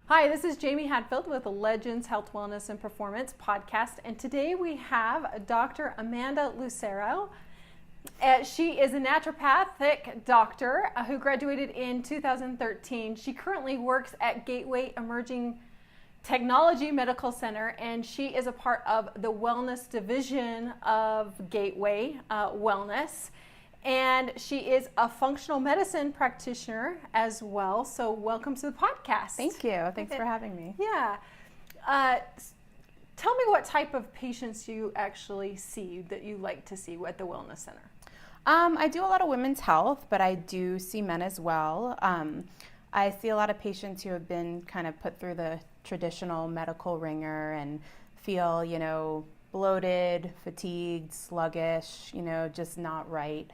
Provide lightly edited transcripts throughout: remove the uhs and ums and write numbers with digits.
Hi, this is Jamie Hadfield with Legends Health, Wellness, and Performance podcast, and today we have Dr. Amanda Lucero. She is a naturopathic doctor who graduated in 2013. She currently works at Gateway Emerging Technology Medical Center, and she is a part of the wellness division of Gateway Wellness. And she is a functional medicine practitioner as well. So welcome to the podcast. Thank you. Thanks for having me. Yeah. Tell me what type of patients you actually see that you like to see at the Wellness Center. I do a lot of women's health, but I do see men as well. I see a lot of patients who have been kind of put through the traditional medical ringer and feel, bloated, fatigued, sluggish, just not right.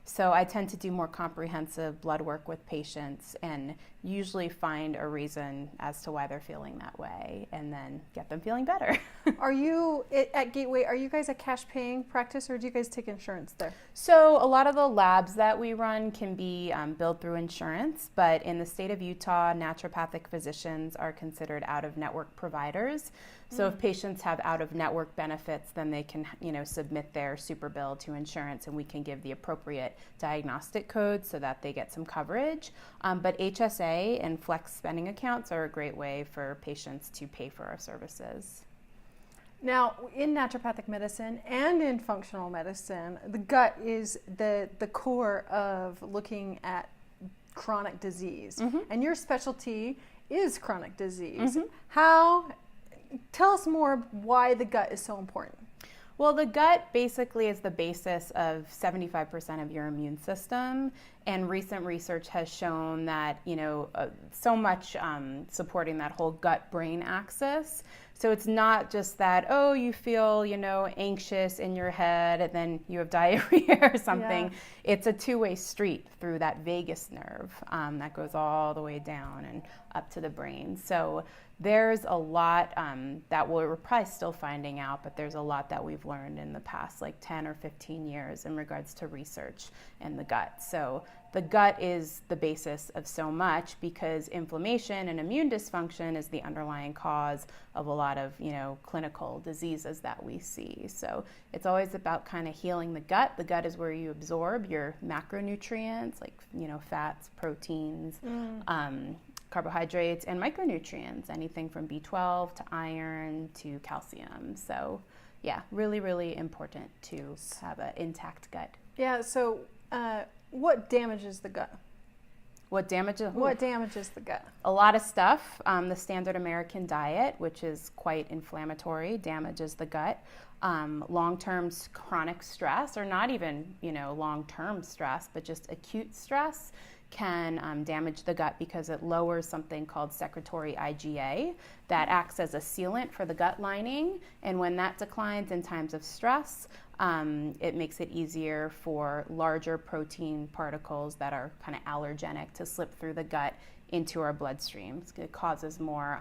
So I tend to do more comprehensive blood work with patients and usually find a reason as to why they're feeling that way and then get them feeling better. Are you, at Gateway, are you guys a cash paying practice or do you guys take insurance there? So a lot of the labs that we run can be billed through insurance, but in the state of Utah, naturopathic physicians are considered out-of-network providers. So if patients have out-of-network benefits, then they can, submit their super bill to insurance and we can give the appropriate diagnostic codes so that they get some coverage. But HSA and flex spending accounts are a great way for patients to pay for our services. Now, in naturopathic medicine and in functional medicine, the gut is the core of looking at chronic disease. Mm-hmm. And your specialty is chronic disease. Mm-hmm. Tell us more why the gut is so important. Well, the gut basically is the basis of 75% of your immune system, and recent research has shown that, so much supporting that whole gut-brain axis. So it's not just that, you feel, anxious in your head and then you have diarrhea or something. Yeah. It's a two-way street through that vagus nerve that goes all the way down and up to the brain. So there's a lot that we're probably still finding out, but there's a lot that we've learned in the past 10 or 15 years in regards to research in the gut. So the gut is the basis of so much because inflammation and immune dysfunction is the underlying cause of a lot of, clinical diseases that we see. So it's always about kind of healing the gut. The gut is where you absorb your macronutrients like, fats, proteins, carbohydrates, and micronutrients, anything from B12 to iron to calcium. So yeah, really, really important to have an intact gut. Yeah, so what damages the gut? What damages the gut? A lot of stuff. The standard American diet, which is quite inflammatory, damages the gut. Long-term chronic stress, or not even, long-term stress, but just acute stress can damage the gut because it lowers something called secretory IgA that acts as a sealant for the gut lining. And when that declines in times of stress, it makes it easier for larger protein particles that are kind of allergenic to slip through the gut into our bloodstream. It causes more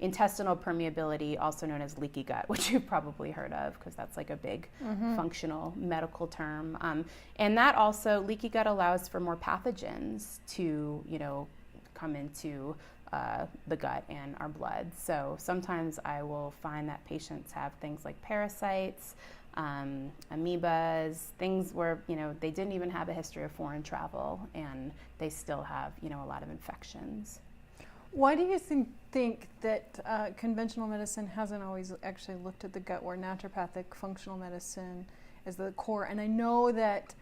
intestinal permeability, also known as leaky gut, which you've probably heard of because that's like a big functional medical term. And that also, leaky gut allows for more pathogens to, come into the gut and our blood. So sometimes I will find that patients have things like parasites, amoebas, things where, they didn't even have a history of foreign travel and they still have, a lot of infections. Why do you think that conventional medicine hasn't always actually looked at the gut where naturopathic functional medicine is the core? And I know that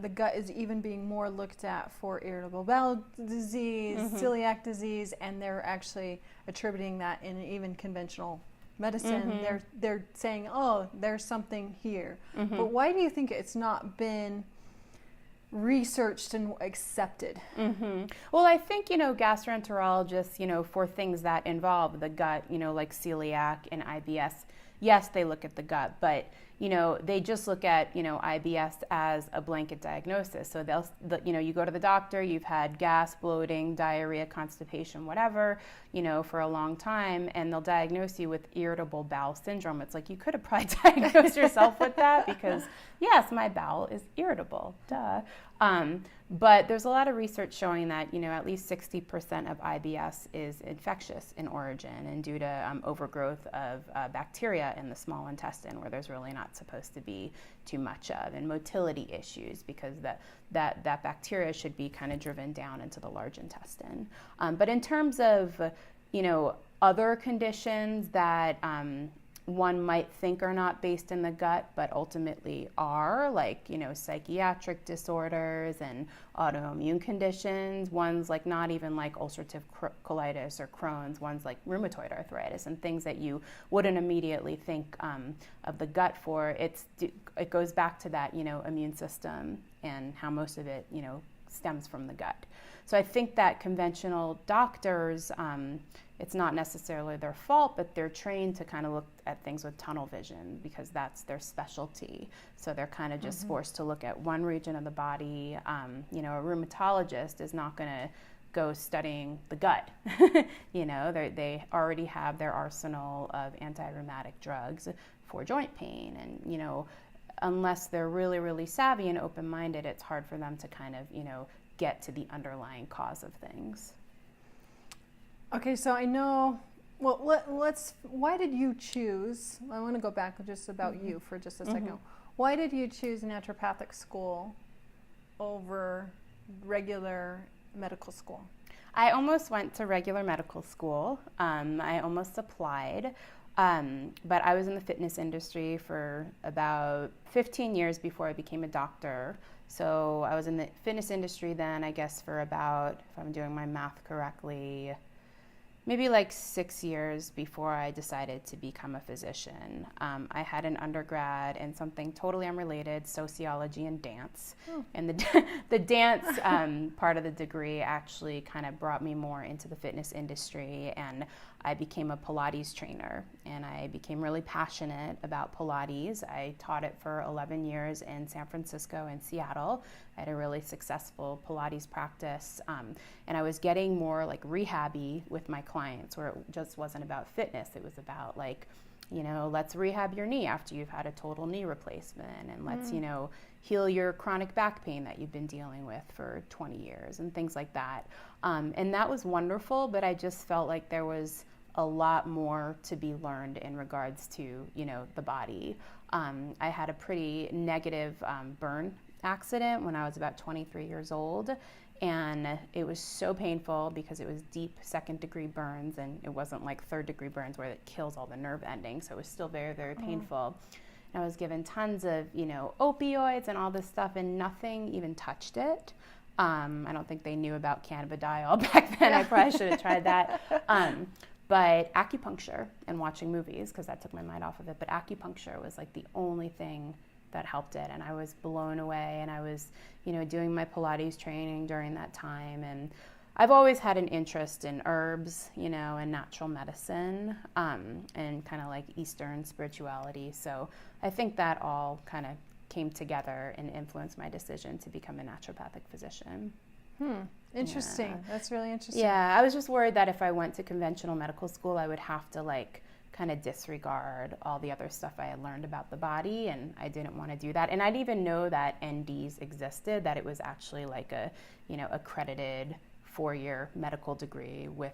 the gut is even being more looked at for irritable bowel disease, celiac disease, and they're actually attributing that in even conventional medicine. They're saying, there's something here. But why do you think it's not been researched and accepted? Well, I think, gastroenterologists, for things that involve the gut, like celiac and IBS, yes, they look at the gut, but, they just look at, IBS as a blanket diagnosis. So you go to the doctor, you've had gas, bloating, diarrhea, constipation, whatever, for a long time, and they'll diagnose you with irritable bowel syndrome. It's like, you could have probably diagnosed yourself with that because, yes, my bowel is irritable, duh. But there's a lot of research showing that, at least 60% of IBS is infectious in origin and due to overgrowth of bacteria in the small intestine, where there's really not supposed to be too much of, and motility issues because that bacteria should be kind of driven down into the large intestine. But in terms of, other conditions that one might think are not based in the gut, but ultimately are, like, psychiatric disorders and autoimmune conditions, ones like not even like ulcerative colitis or Crohn's, ones like rheumatoid arthritis and things that you wouldn't immediately think of the gut for. It goes back to that, immune system and how most of it, stems from the gut. So I think that conventional doctors, it's not necessarily their fault, but they're trained to kind of look at things with tunnel vision because that's their specialty. So they're kind of just forced to look at one region of the body. A rheumatologist is not going to go studying the gut. They already have their arsenal of anti-rheumatic drugs for joint pain. And, unless they're really, really savvy and open-minded, it's hard for them to kind of, get to the underlying cause of things. Okay, so I know, why did you choose, I want to go back just about you for just a second. Why did you choose naturopathic school over regular medical school? I almost went to regular medical school. I almost applied, but I was in the fitness industry for about 15 years before I became a doctor. So I was in the fitness industry then, I guess, for about, if I'm doing my math correctly, maybe like 6 years before I decided to become a physician. I had an undergrad in something totally unrelated, sociology and dance. And the dance part of the degree actually kind of brought me more into the fitness industry, and I became a Pilates trainer, and I became really passionate about Pilates. I taught it for 11 years in San Francisco and Seattle. I had a really successful Pilates practice, and I was getting more like rehab-y with my clients, where it just wasn't about fitness. It was about like, let's rehab your knee after you've had a total knee replacement, and let's, heal your chronic back pain that you've been dealing with for 20 years and things like that. And that was wonderful, but I just felt like there was a lot more to be learned in regards to, the body. I had a pretty negative burn accident when I was about 23 years old, and it was so painful because it was deep second-degree burns, and it wasn't like third-degree burns where it kills all the nerve endings, so it was still very, very painful. And I was given tons of, opioids and all this stuff, and nothing even touched it. I don't think they knew about cannabidiol back then. I probably should have tried that. But acupuncture and watching movies, because that took my mind off of it, but acupuncture was like the only thing that helped it, and I was blown away. And I was, doing my Pilates training during that time, and I've always had an interest in herbs, and natural medicine, and kind of like Eastern spirituality. So I think that all kind of came together and influenced my decision to become a naturopathic physician. Interesting. Yeah. That's really interesting. Yeah, I was just worried that if I went to conventional medical school, I would have to kind of disregard all the other stuff I had learned about the body, and I didn't want to do that. And I didn't even know that NDs existed, that it was actually like a, accredited 4-year medical degree with,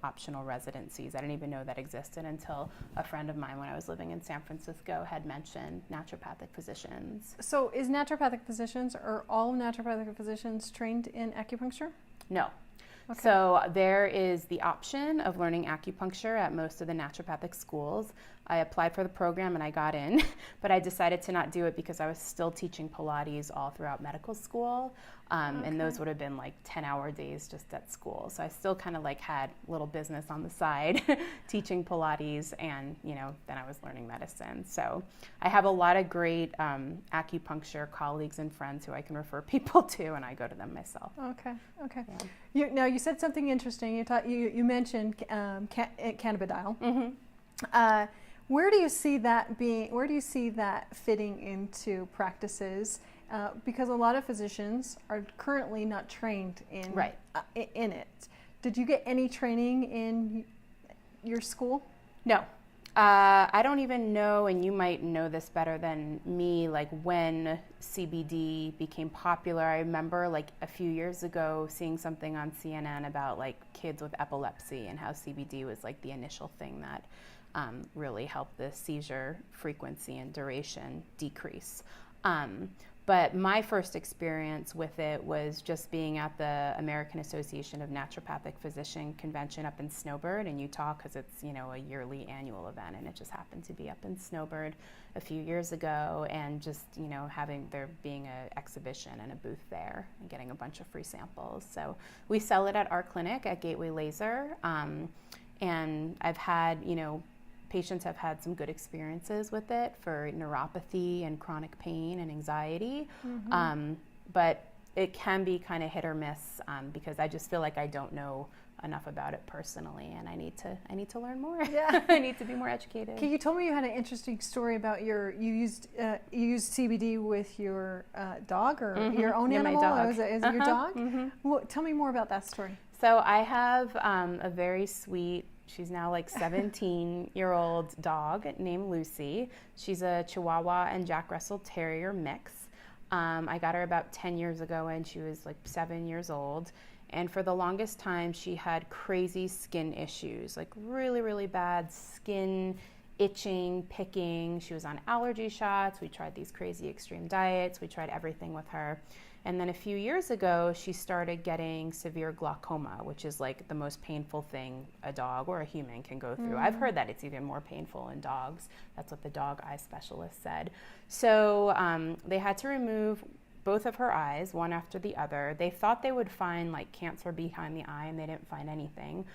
optional residencies. I didn't even know that existed until a friend of mine when I was living in San Francisco had mentioned naturopathic physicians. So is naturopathic physicians, or all naturopathic physicians trained in acupuncture? No. Okay. So there is the option of learning acupuncture at most of the naturopathic schools. I applied for the program and I got in, but I decided to not do it because I was still teaching Pilates all throughout medical school. And those would have been like 10-hour days just at school. So I still kind of had a little business on the side teaching Pilates, and, then I was learning medicine. So I have a lot of great acupuncture colleagues and friends who I can refer people to, and I go to them myself. Okay. Yeah. You said something interesting. You mentioned cannabidiol. Where do you see that fitting into practices? Because a lot of physicians are currently not trained in it. Did you get any training in your school? No. I don't even know, and you might know this better than me, like when CBD became popular. I remember like a few years ago seeing something on CNN about like kids with epilepsy and how CBD was like the initial thing that really helped the seizure frequency and duration decrease. But my first experience with it was just being at the American Association of Naturopathic Physician Convention up in Snowbird in Utah, because it's, a yearly annual event, and it just happened to be up in Snowbird a few years ago, and just, having there being an exhibition and a booth there and getting a bunch of free samples. So we sell it at our clinic at Gateway Laser, and I've had, patients have had some good experiences with it for neuropathy and chronic pain and anxiety, but it can be kind of hit or miss because I just feel like I don't know enough about it personally, and I need to learn more. Yeah. I need to be more educated. Okay, you told me you had an interesting story about you used CBD with your dog or your own animal. My dog. Is it your dog? Well, tell me more about that story. So I have a very sweet, she's now like 17-year-old dog named Lucy. She's a Chihuahua and Jack Russell Terrier mix. I got her about 10 years ago, and she was like 7 years old. And for the longest time, she had crazy skin issues, like really, really bad skin itching, picking. She was on allergy shots. We tried these crazy extreme diets. We tried everything with her. And then a few years ago, she started getting severe glaucoma, which is like the most painful thing a dog or a human can go through. I've heard that it's even more painful in dogs. That's what the dog eye specialist said. So they had to remove both of her eyes, one after the other. They thought they would find like cancer behind the eye, and they didn't find anything.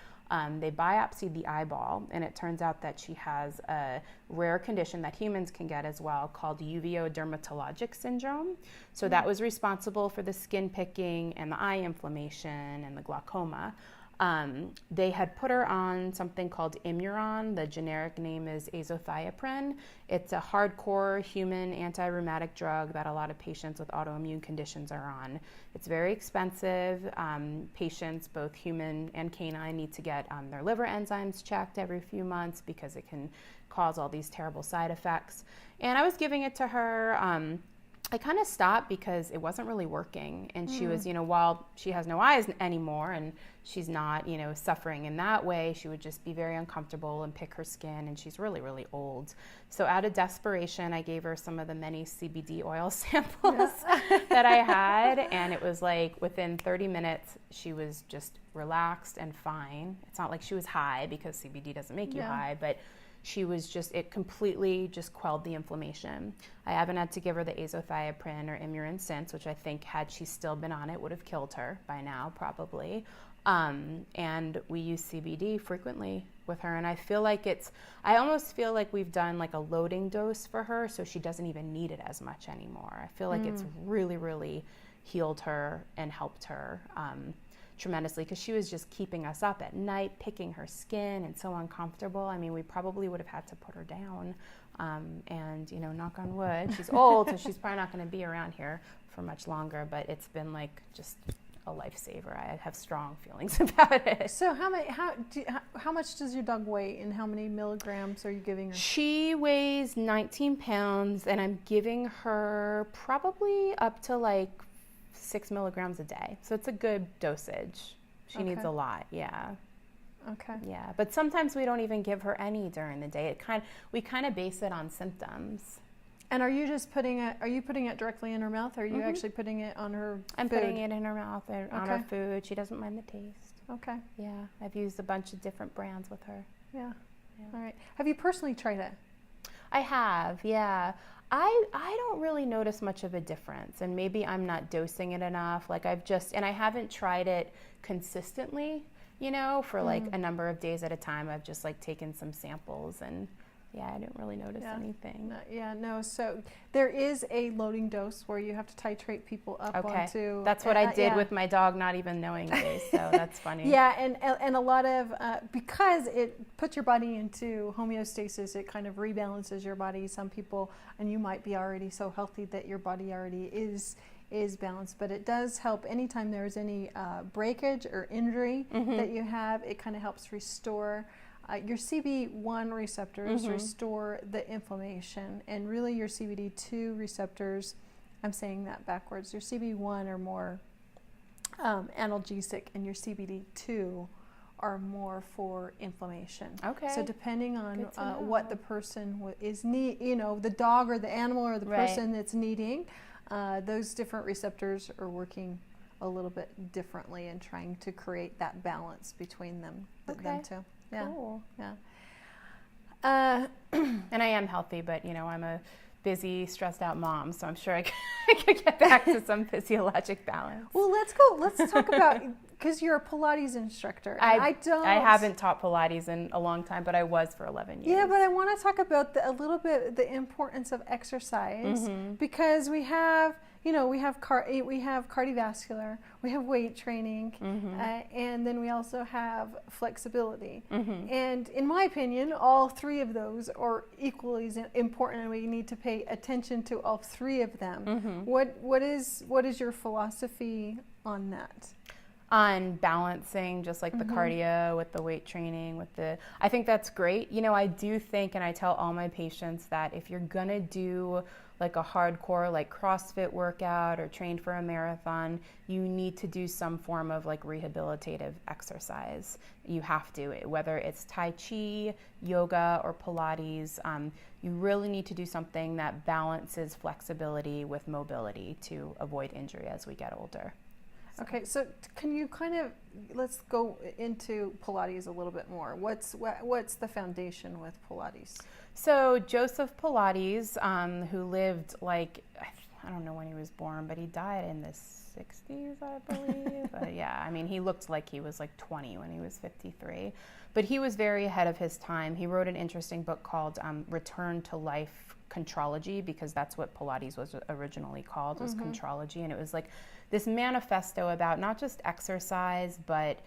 They biopsied the eyeball, and it turns out that she has a rare condition that humans can get as well called uveo-dermatologic syndrome. So that was responsible for the skin picking and the eye inflammation and the glaucoma. They had put her on something called Imuron. The generic name is azathioprine. It's a hardcore human anti-rheumatic drug that a lot of patients with autoimmune conditions are on. It's very expensive. Patients, both human and canine, need to get their liver enzymes checked every few months because it can cause all these terrible side effects. And I was giving it to her. I kind of stopped because it wasn't really working, and she was, while she has no eyes anymore and she's not, suffering in that way, she would just be very uncomfortable and pick her skin, and she's really, really old. So out of desperation, I gave her some of the many CBD oil samples that I had, and it was like within 30 minutes, she was just relaxed and fine. It's not like she was high, because CBD doesn't make you high, but she was just, it completely just quelled the inflammation. I haven't had to give her the azathioprine or Imuron since, which I think had she still been on it would have killed her by now, probably. And we use CBD frequently with her, and I almost feel like we've done like a loading dose for her, so she doesn't even need it as much anymore. I feel like it's really, really healed her and helped her tremendously, because she was just keeping us up at night, picking her skin, and so uncomfortable. I mean, we probably would have had to put her down, and knock on wood, she's old, so she's probably not going to be around here for much longer, but it's been like just a lifesaver. I have strong feelings about it. So how much does your dog weigh, and how many milligrams are you giving her? She weighs 19 pounds, and I'm giving her probably up to like 6 milligrams a day. So it's a good dosage. She needs a lot. Yeah. Okay. Yeah. But sometimes we don't even give her any during the day. We kind of base it on symptoms. And are you putting it directly in her mouth, or are you actually putting it on her I'm food? putting it in her mouth or on her food. She doesn't mind the taste. Okay. Yeah. I've used a bunch of different brands with her. Yeah. All right. Have you personally tried it? I have, yeah. I don't really notice much of a difference, and maybe I'm not dosing it enough. Like and I haven't tried it consistently, for like a number of days at a time. I've just like taken some samples and Yeah, I didn't really notice anything. No. So there is a loading dose where you have to titrate people up onto. That's what I did with my dog, not even knowing this. So that's funny. Yeah, and a lot of because it puts your body into homeostasis, it kind of rebalances your body. Some people, and you might be already so healthy that your body already is balanced, but it does help anytime there's any breakage or injury that you have. It kind of helps restore your CB1 receptors, restore the inflammation, and really your CBD2 receptors, I'm saying that backwards, your CB1 are more analgesic and your CBD2 are more for inflammation. Okay. So depending on what the person is the dog or the animal or the person that's needing, those different receptors are working a little bit differently and trying to create that balance between them two. Yeah. Cool. Yeah. And I am healthy, but I'm a busy, stressed out mom, so I'm sure I could get back to some physiologic balance. Well, let's talk about, because you're a Pilates instructor. I haven't taught Pilates in a long time, but I was for 11 years. Yeah, but I want to talk about a little bit the importance of exercise, because we have cardiovascular, we have weight training, and then we also have flexibility. And in my opinion, all three of those are equally important, and we need to pay attention to all three of them. What is your philosophy on that? On balancing just like the cardio with the weight training I think that's great. I do think, and I tell all my patients, that if you're gonna do like a hardcore like CrossFit workout or train for a marathon, you need to do some form of like rehabilitative exercise. You have to, whether it's Tai Chi, yoga, or Pilates, you really need to do something that balances flexibility with mobility to avoid injury as we get older. Okay, so can you let's go into Pilates a little bit more. What's the foundation with Pilates? So Joseph Pilates, who lived I don't know when he was born, but he died in the 60s, I believe. He looked like he was 20 when he was 53. But he was very ahead of his time. He wrote an interesting book called Return to Life Contrology, because that's what Pilates was originally called, was contrology. And it was this manifesto about not just exercise, but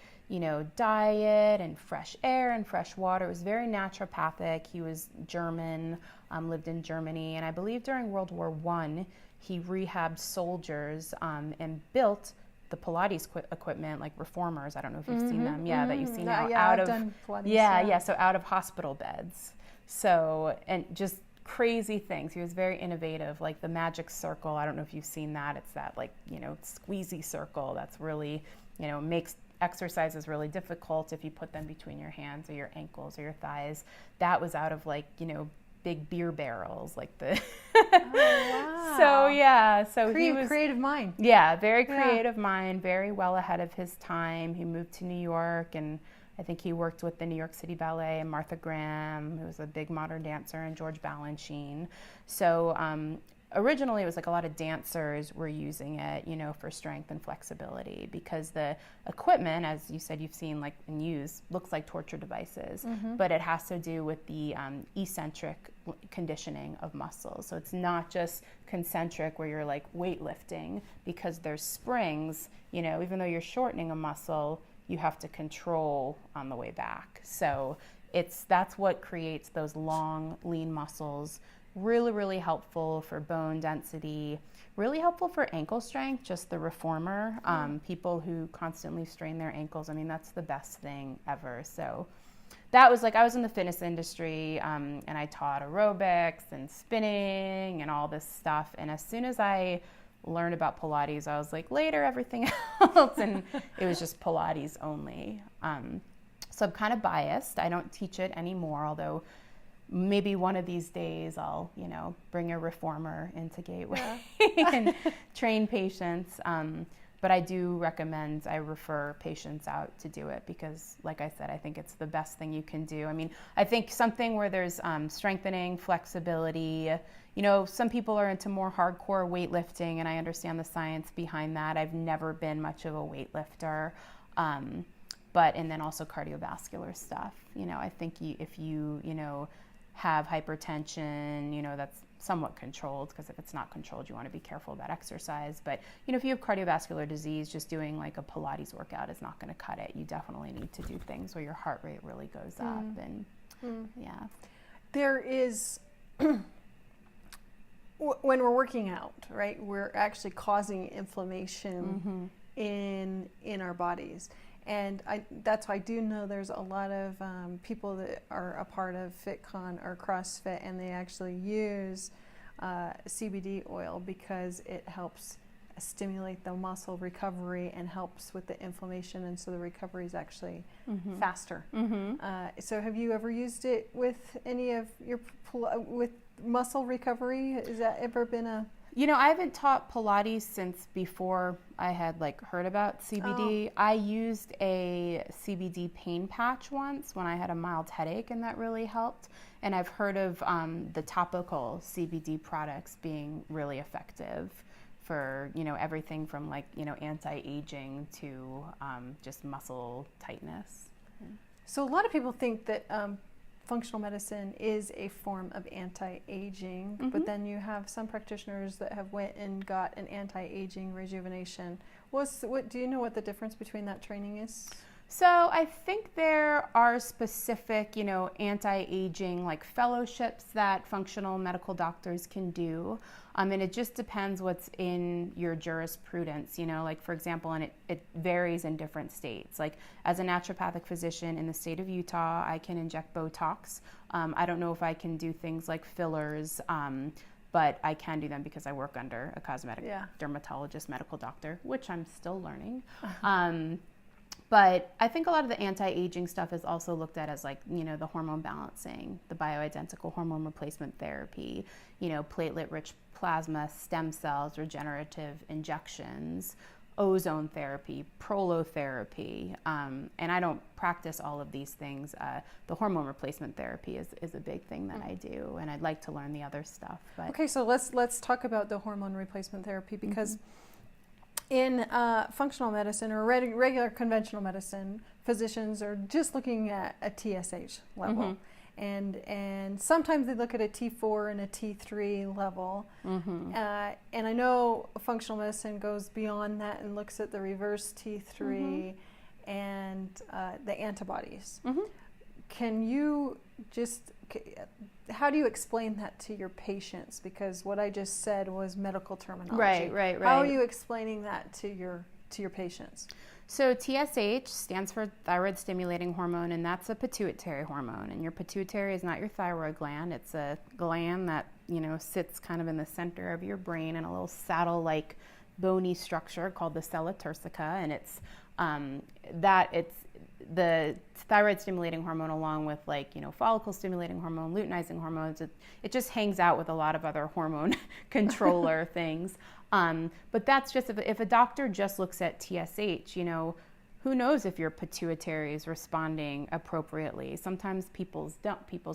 diet and fresh air and fresh water. It was very naturopathic. He was German, lived in Germany, and I believe during World War I, he rehabbed soldiers and built the Pilates equipment, like reformers. I don't know if you've seen them. Yeah, that you see now out of Pilates, so out of hospital beds. So, and just crazy things. He was very innovative, like the magic circle. I don't know if you've seen that. It's that squeezy circle that's really, makes exercises really difficult if you put them between your hands or your ankles or your thighs. That was out of big beer barrels, Oh, wow. So he was creative mind. Yeah, very creative mind, very well ahead of his time. He moved to New York, and I think he worked with the New York City Ballet and Martha Graham, who was a big modern dancer, and George Balanchine. So originally it was a lot of dancers were using it, for strength and flexibility, because the equipment, as you said, you've seen and used, looks like torture devices, but it has to do with the eccentric conditioning of muscles. So it's not just concentric where you're weightlifting, because there's springs, even though you're shortening a muscle, you have to control on the way back. So that's what creates those long, lean muscles. Really, really helpful for bone density, really helpful for ankle strength, just the reformer. People who constantly strain their ankles, that's the best thing ever. So that was I was in the fitness industry, and I taught aerobics and spinning and all this stuff. And as soon as I learned about Pilates, I was later everything else, and it was just Pilates only. So I'm kind of biased. I don't teach it anymore, although maybe one of these days I'll, bring a reformer into Gateway and train patients. But I do recommend, I refer patients out to do it because, like I said, I think it's the best thing you can do. I think something where there's strengthening, flexibility. Some people are into more hardcore weightlifting, and I understand the science behind that. I've never been much of a weightlifter. And then also cardiovascular stuff. I think if you have hypertension, that's somewhat controlled, because if it's not controlled, you want to be careful about exercise. But, if you have cardiovascular disease, just doing like a Pilates workout is not going to cut it. You definitely need to do things where your heart rate really goes up. And yeah. There is, when we're working out, right, we're actually causing inflammation in our bodies. And that's why I do know there's a lot of people that are a part of FitCon or CrossFit, and they actually use CBD oil because it helps stimulate the muscle recovery and helps with the inflammation, and so the recovery is actually faster. So have you ever used it with any of your with muscle recovery? Has that ever been a... I haven't taught Pilates since before I had heard about CBD. Oh. I used a CBD pain patch once when I had a mild headache, and that really helped. And I've heard of the topical CBD products being really effective for, everything from anti-aging to just muscle tightness. So a lot of people think that functional medicine is a form of anti-aging, but then you have some practitioners that have went and got an anti-aging rejuvenation. What do you know what the difference between that training is? So I think there are specific, anti-aging fellowships that functional medical doctors can do. And it just depends what's in your jurisprudence, for example, and it varies in different states. As a naturopathic physician in the state of Utah, I can inject Botox. I don't know if I can do things like fillers, but I can do them because I work under a cosmetic dermatologist medical doctor, which I'm still learning. But I think a lot of the anti-aging stuff is also looked at as the hormone balancing, the bioidentical hormone replacement therapy, platelet-rich plasma, stem cells, regenerative injections, ozone therapy, prolotherapy. And I don't practice all of these things. The hormone replacement therapy is a big thing that I do, and I'd like to learn the other stuff. But. Okay, so let's talk about the hormone replacement therapy, because in functional medicine or regular conventional medicine, physicians are just looking at a TSH level. And sometimes they look at a T4 and a T3 level. And I know functional medicine goes beyond that and looks at the reverse T3 and the antibodies. Can you how do you explain that to your patients? Because what I just said was medical terminology. Right. How are you explaining that to your patients? So TSH stands for thyroid stimulating hormone, and that's a pituitary hormone. And your pituitary is not your thyroid gland. It's a gland that, sits kind of in the center of your brain in a little saddle-like bony structure called the sella turcica. And it's the thyroid stimulating hormone, along with follicle stimulating hormone, luteinizing hormones. It just hangs out with a lot of other hormone controller things. But that's just if a doctor just looks at TSH, who knows if your pituitary is responding appropriately. Sometimes people's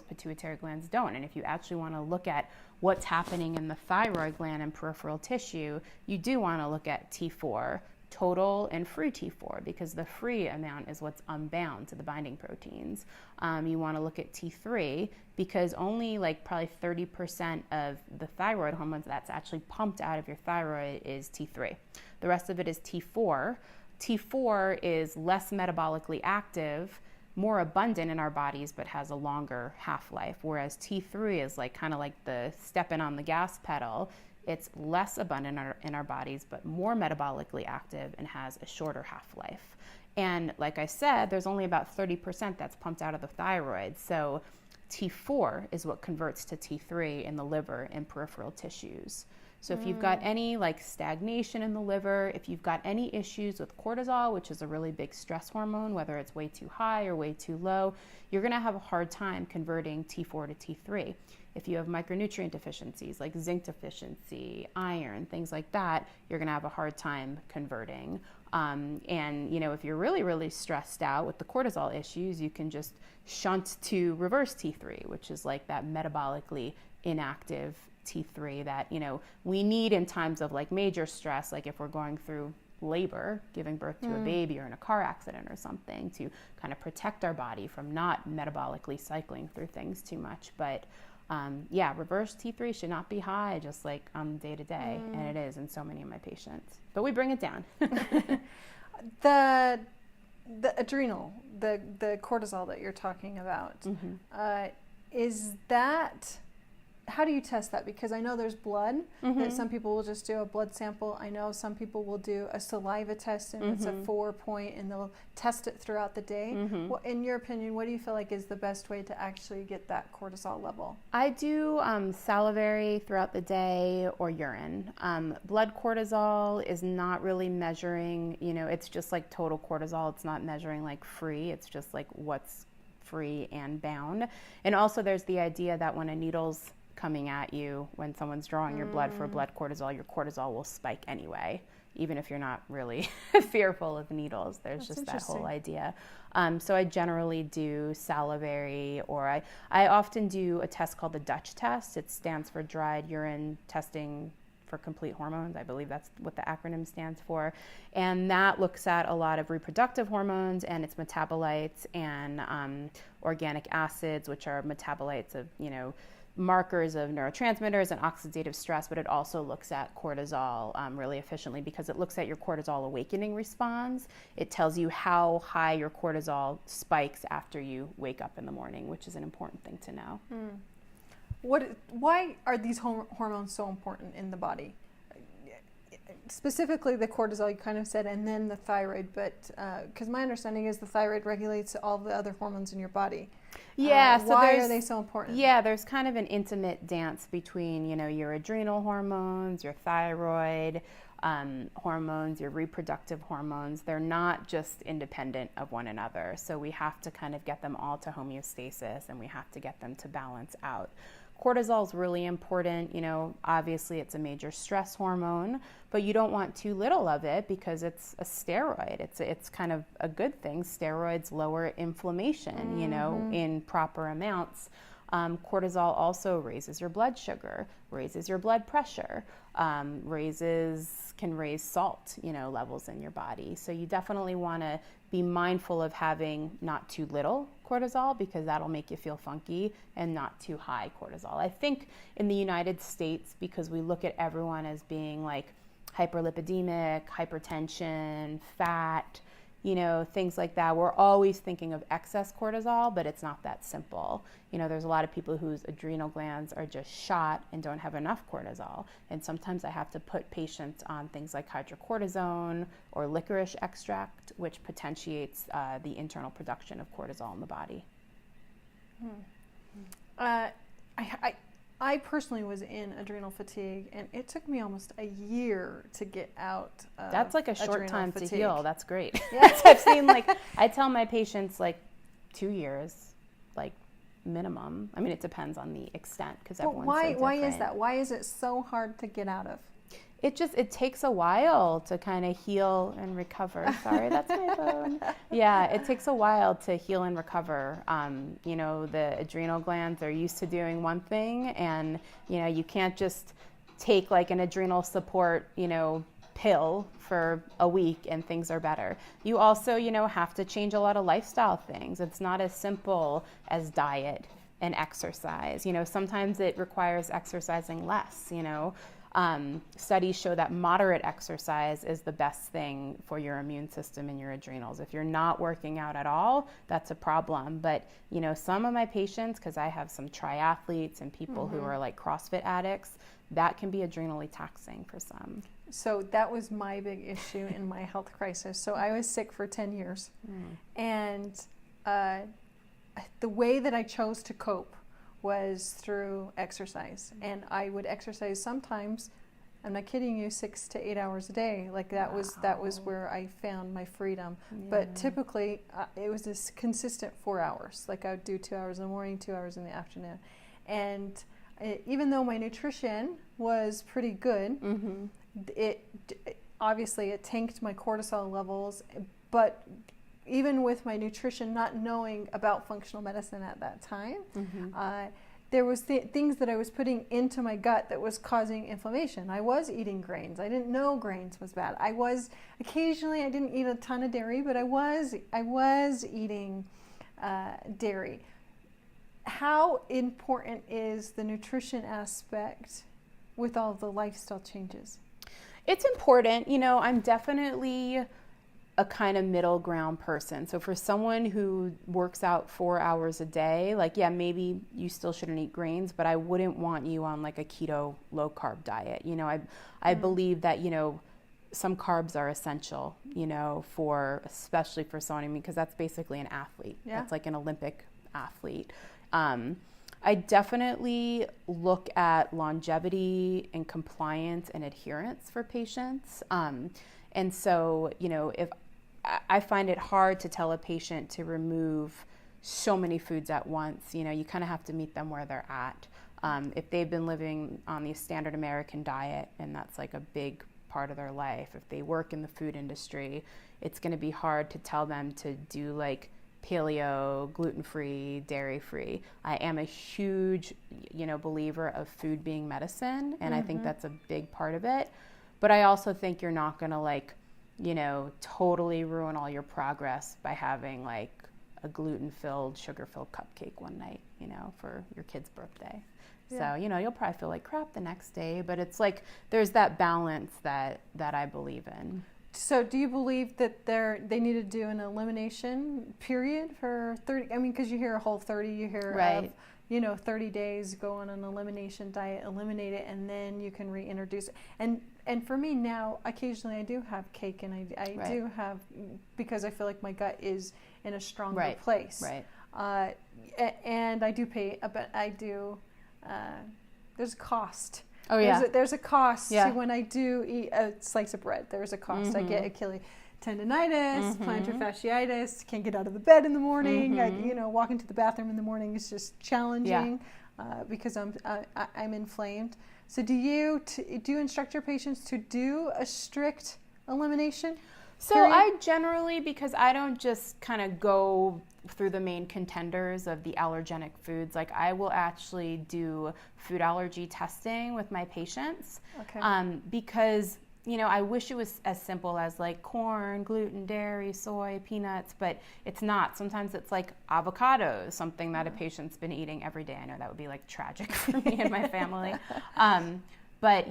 pituitary glands don't. And if you actually want to look at what's happening in the thyroid gland and peripheral tissue, you do want to look at T4, total and free T4, because the free amount is what's unbound to the binding proteins. You want to look at T3 because only probably 30% of the thyroid hormones that's actually pumped out of your thyroid is T3. The rest of it is T4. T4 is less metabolically active, more abundant in our bodies, but has a longer half-life, whereas T3 is kind of the stepping on the gas pedal. It's less abundant in our bodies, but more metabolically active and has a shorter half-life. And like I said, there's only about 30% that's pumped out of the thyroid. So T4 is what converts to T3 in the liver and peripheral tissues. So if you've got any stagnation in the liver, if you've got any issues with cortisol, which is a really big stress hormone, whether it's way too high or way too low, you're going to have a hard time converting T4 to T3. If you have micronutrient deficiencies like zinc deficiency, iron, things like that, you're going to have a hard time converting. And if you're really, really stressed out with the cortisol issues, you can just shunt to reverse T3, which is that metabolically inactive T3 that we need in times of major stress, if we're going through labor, giving birth to a baby or in a car accident or something, to kind of protect our body from not metabolically cycling through things too much. But reverse T3 should not be high just like day to day, and it is in so many of my patients. But we bring it down. The adrenal, the cortisol that you're talking about, is that, how do you test that? Because I know there's blood, that some people will just do a blood sample. I know some people will do a saliva test, and it's a 4-point, and they'll test it throughout the day. Well, in your opinion, what do you feel like is the best way to actually get that cortisol level? I do salivary throughout the day or urine. Blood cortisol is not really measuring, it's just like total cortisol. It's not measuring like free. It's just like what's free and bound. And also there's the idea that when a needle's coming at you, when someone's drawing your blood for blood cortisol, your cortisol will spike anyway, even if you're not really fearful of needles. There's just that whole idea. So I generally do salivary, or I often do a test called the Dutch test. It stands for dried urine testing for complete hormones. I believe that's what the acronym stands for. And that looks at a lot of reproductive hormones and its metabolites, and organic acids, which are metabolites of, markers of neurotransmitters and oxidative stress, but it also looks at cortisol really efficiently, because it looks at your cortisol awakening response. It tells you how high your cortisol spikes after you wake up in the morning, which is an important thing to know. Why are these hormones so important in the body? Specifically the cortisol, you kind of said, and then the thyroid, but because my understanding is the thyroid regulates all the other hormones in your body. Yeah, so why are they so important? Yeah, there's kind of an intimate dance between, your adrenal hormones, your thyroid hormones, your reproductive hormones. They're not just independent of one another. So we have to kind of get them all to homeostasis, and we have to get them to balance out. Cortisol is really important. Obviously it's a major stress hormone, but you don't want too little of it because it's a steroid. It's kind of a good thing. Steroids lower inflammation, in proper amounts. Cortisol also raises your blood sugar, raises your blood pressure, can raise salt, levels in your body. So you definitely want to be mindful of having not too little cortisol, because that'll make you feel funky, and not too high cortisol. I think in the United States, because we look at everyone as being like hyperlipidemic, hypertension, fat, things like that. We're always thinking of excess cortisol, but it's not that simple. There's a lot of people whose adrenal glands are just shot and don't have enough cortisol. And sometimes I have to put patients on things like hydrocortisone or licorice extract, which potentiates the internal production of cortisol in the body. I personally was in adrenal fatigue, and it took me almost a year to get out of That's like a short time fatigue. to heal. That's great. Yeah. I've seen, I tell my patients 2 years, minimum. I mean, it depends on the extent, because everyone's so different. Why is that? Why is it so hard to get out of? It takes a while to kind of heal and recover. Sorry, that's my phone. Yeah, it takes a while to heal and recover. The adrenal glands are used to doing one thing, and, you can't just take an adrenal support, pill for a week and things are better. You also, have to change a lot of lifestyle things. It's not as simple as diet and exercise. Sometimes it requires exercising less, Studies show that moderate exercise is the best thing for your immune system and your adrenals. If you're not working out at all, that's a problem. But, some of my patients, because I have some triathletes and people who are CrossFit addicts, that can be adrenally taxing for some. So that was my big issue in my health crisis. So I was sick for 10 years. And the way that I chose to cope was through exercise. And I would exercise sometimes, I'm not kidding you, 6 to 8 hours a day. That was where I found my freedom. Yeah. But typically it was this consistent 4 hours. I would do 2 hours in the morning, 2 hours in the afternoon. And even though my nutrition was pretty good, obviously it tanked my cortisol levels. But even with my nutrition, not knowing about functional medicine at that time, there was things that I was putting into my gut that was causing inflammation. I was eating grains. I didn't know grains was bad. I was occasionally, I didn't eat a ton of dairy, but I was eating dairy. How important is the nutrition aspect with all the lifestyle changes? It's important. I'm definitely a kind of middle ground person. So for someone who works out 4 hours a day, maybe you still shouldn't eat grains, but I wouldn't want you on like a keto low carb diet. I believe that, some carbs are essential, especially for someone, because that's basically an athlete. Yeah. That's like an Olympic athlete. I definitely look at longevity and compliance and adherence for patients. And so, if I find it hard to tell a patient to remove so many foods at once, you kind of have to meet them where they're at. If they've been living on the standard American diet, and that's like a big part of their life, if they work in the food industry, it's going to be hard to tell them to do like paleo, gluten-free, dairy-free. I am a huge, believer of food being medicine, and I think that's a big part of it. But I also think you're not going to totally ruin all your progress by having like a gluten-filled, sugar-filled cupcake one night, for your kid's birthday. Yeah. So, you'll probably feel like crap the next day, but it's like there's that balance that I believe in. So do you believe that they need to do an elimination period for 30? I mean, because you hear a whole 30, you hear right. of 30 days, go on an elimination diet, eliminate it, and then you can reintroduce it. And for me now, occasionally I do have cake, and I right. do have, because I feel like my gut is in a stronger right. place. Right. And I do pay, but there's a cost. Oh yeah. There's a cost yeah. to when I do eat a slice of bread. There's a cost. I get Achilles tendonitis, plantar fasciitis. Can't get out of the bed in the morning. Walking to the bathroom in the morning is just challenging because I'm inflamed. So do you instruct your patients to do a strict elimination? So period? I generally, because I don't just kind of go through the main contenders of the allergenic foods, like I will actually do food allergy testing with my patients. Okay. Because, I wish it was as simple as like corn, gluten, dairy, soy, peanuts, but it's not. Sometimes it's like avocados, something that a patient's been eating every day. I know that would be like tragic for me and my family. But,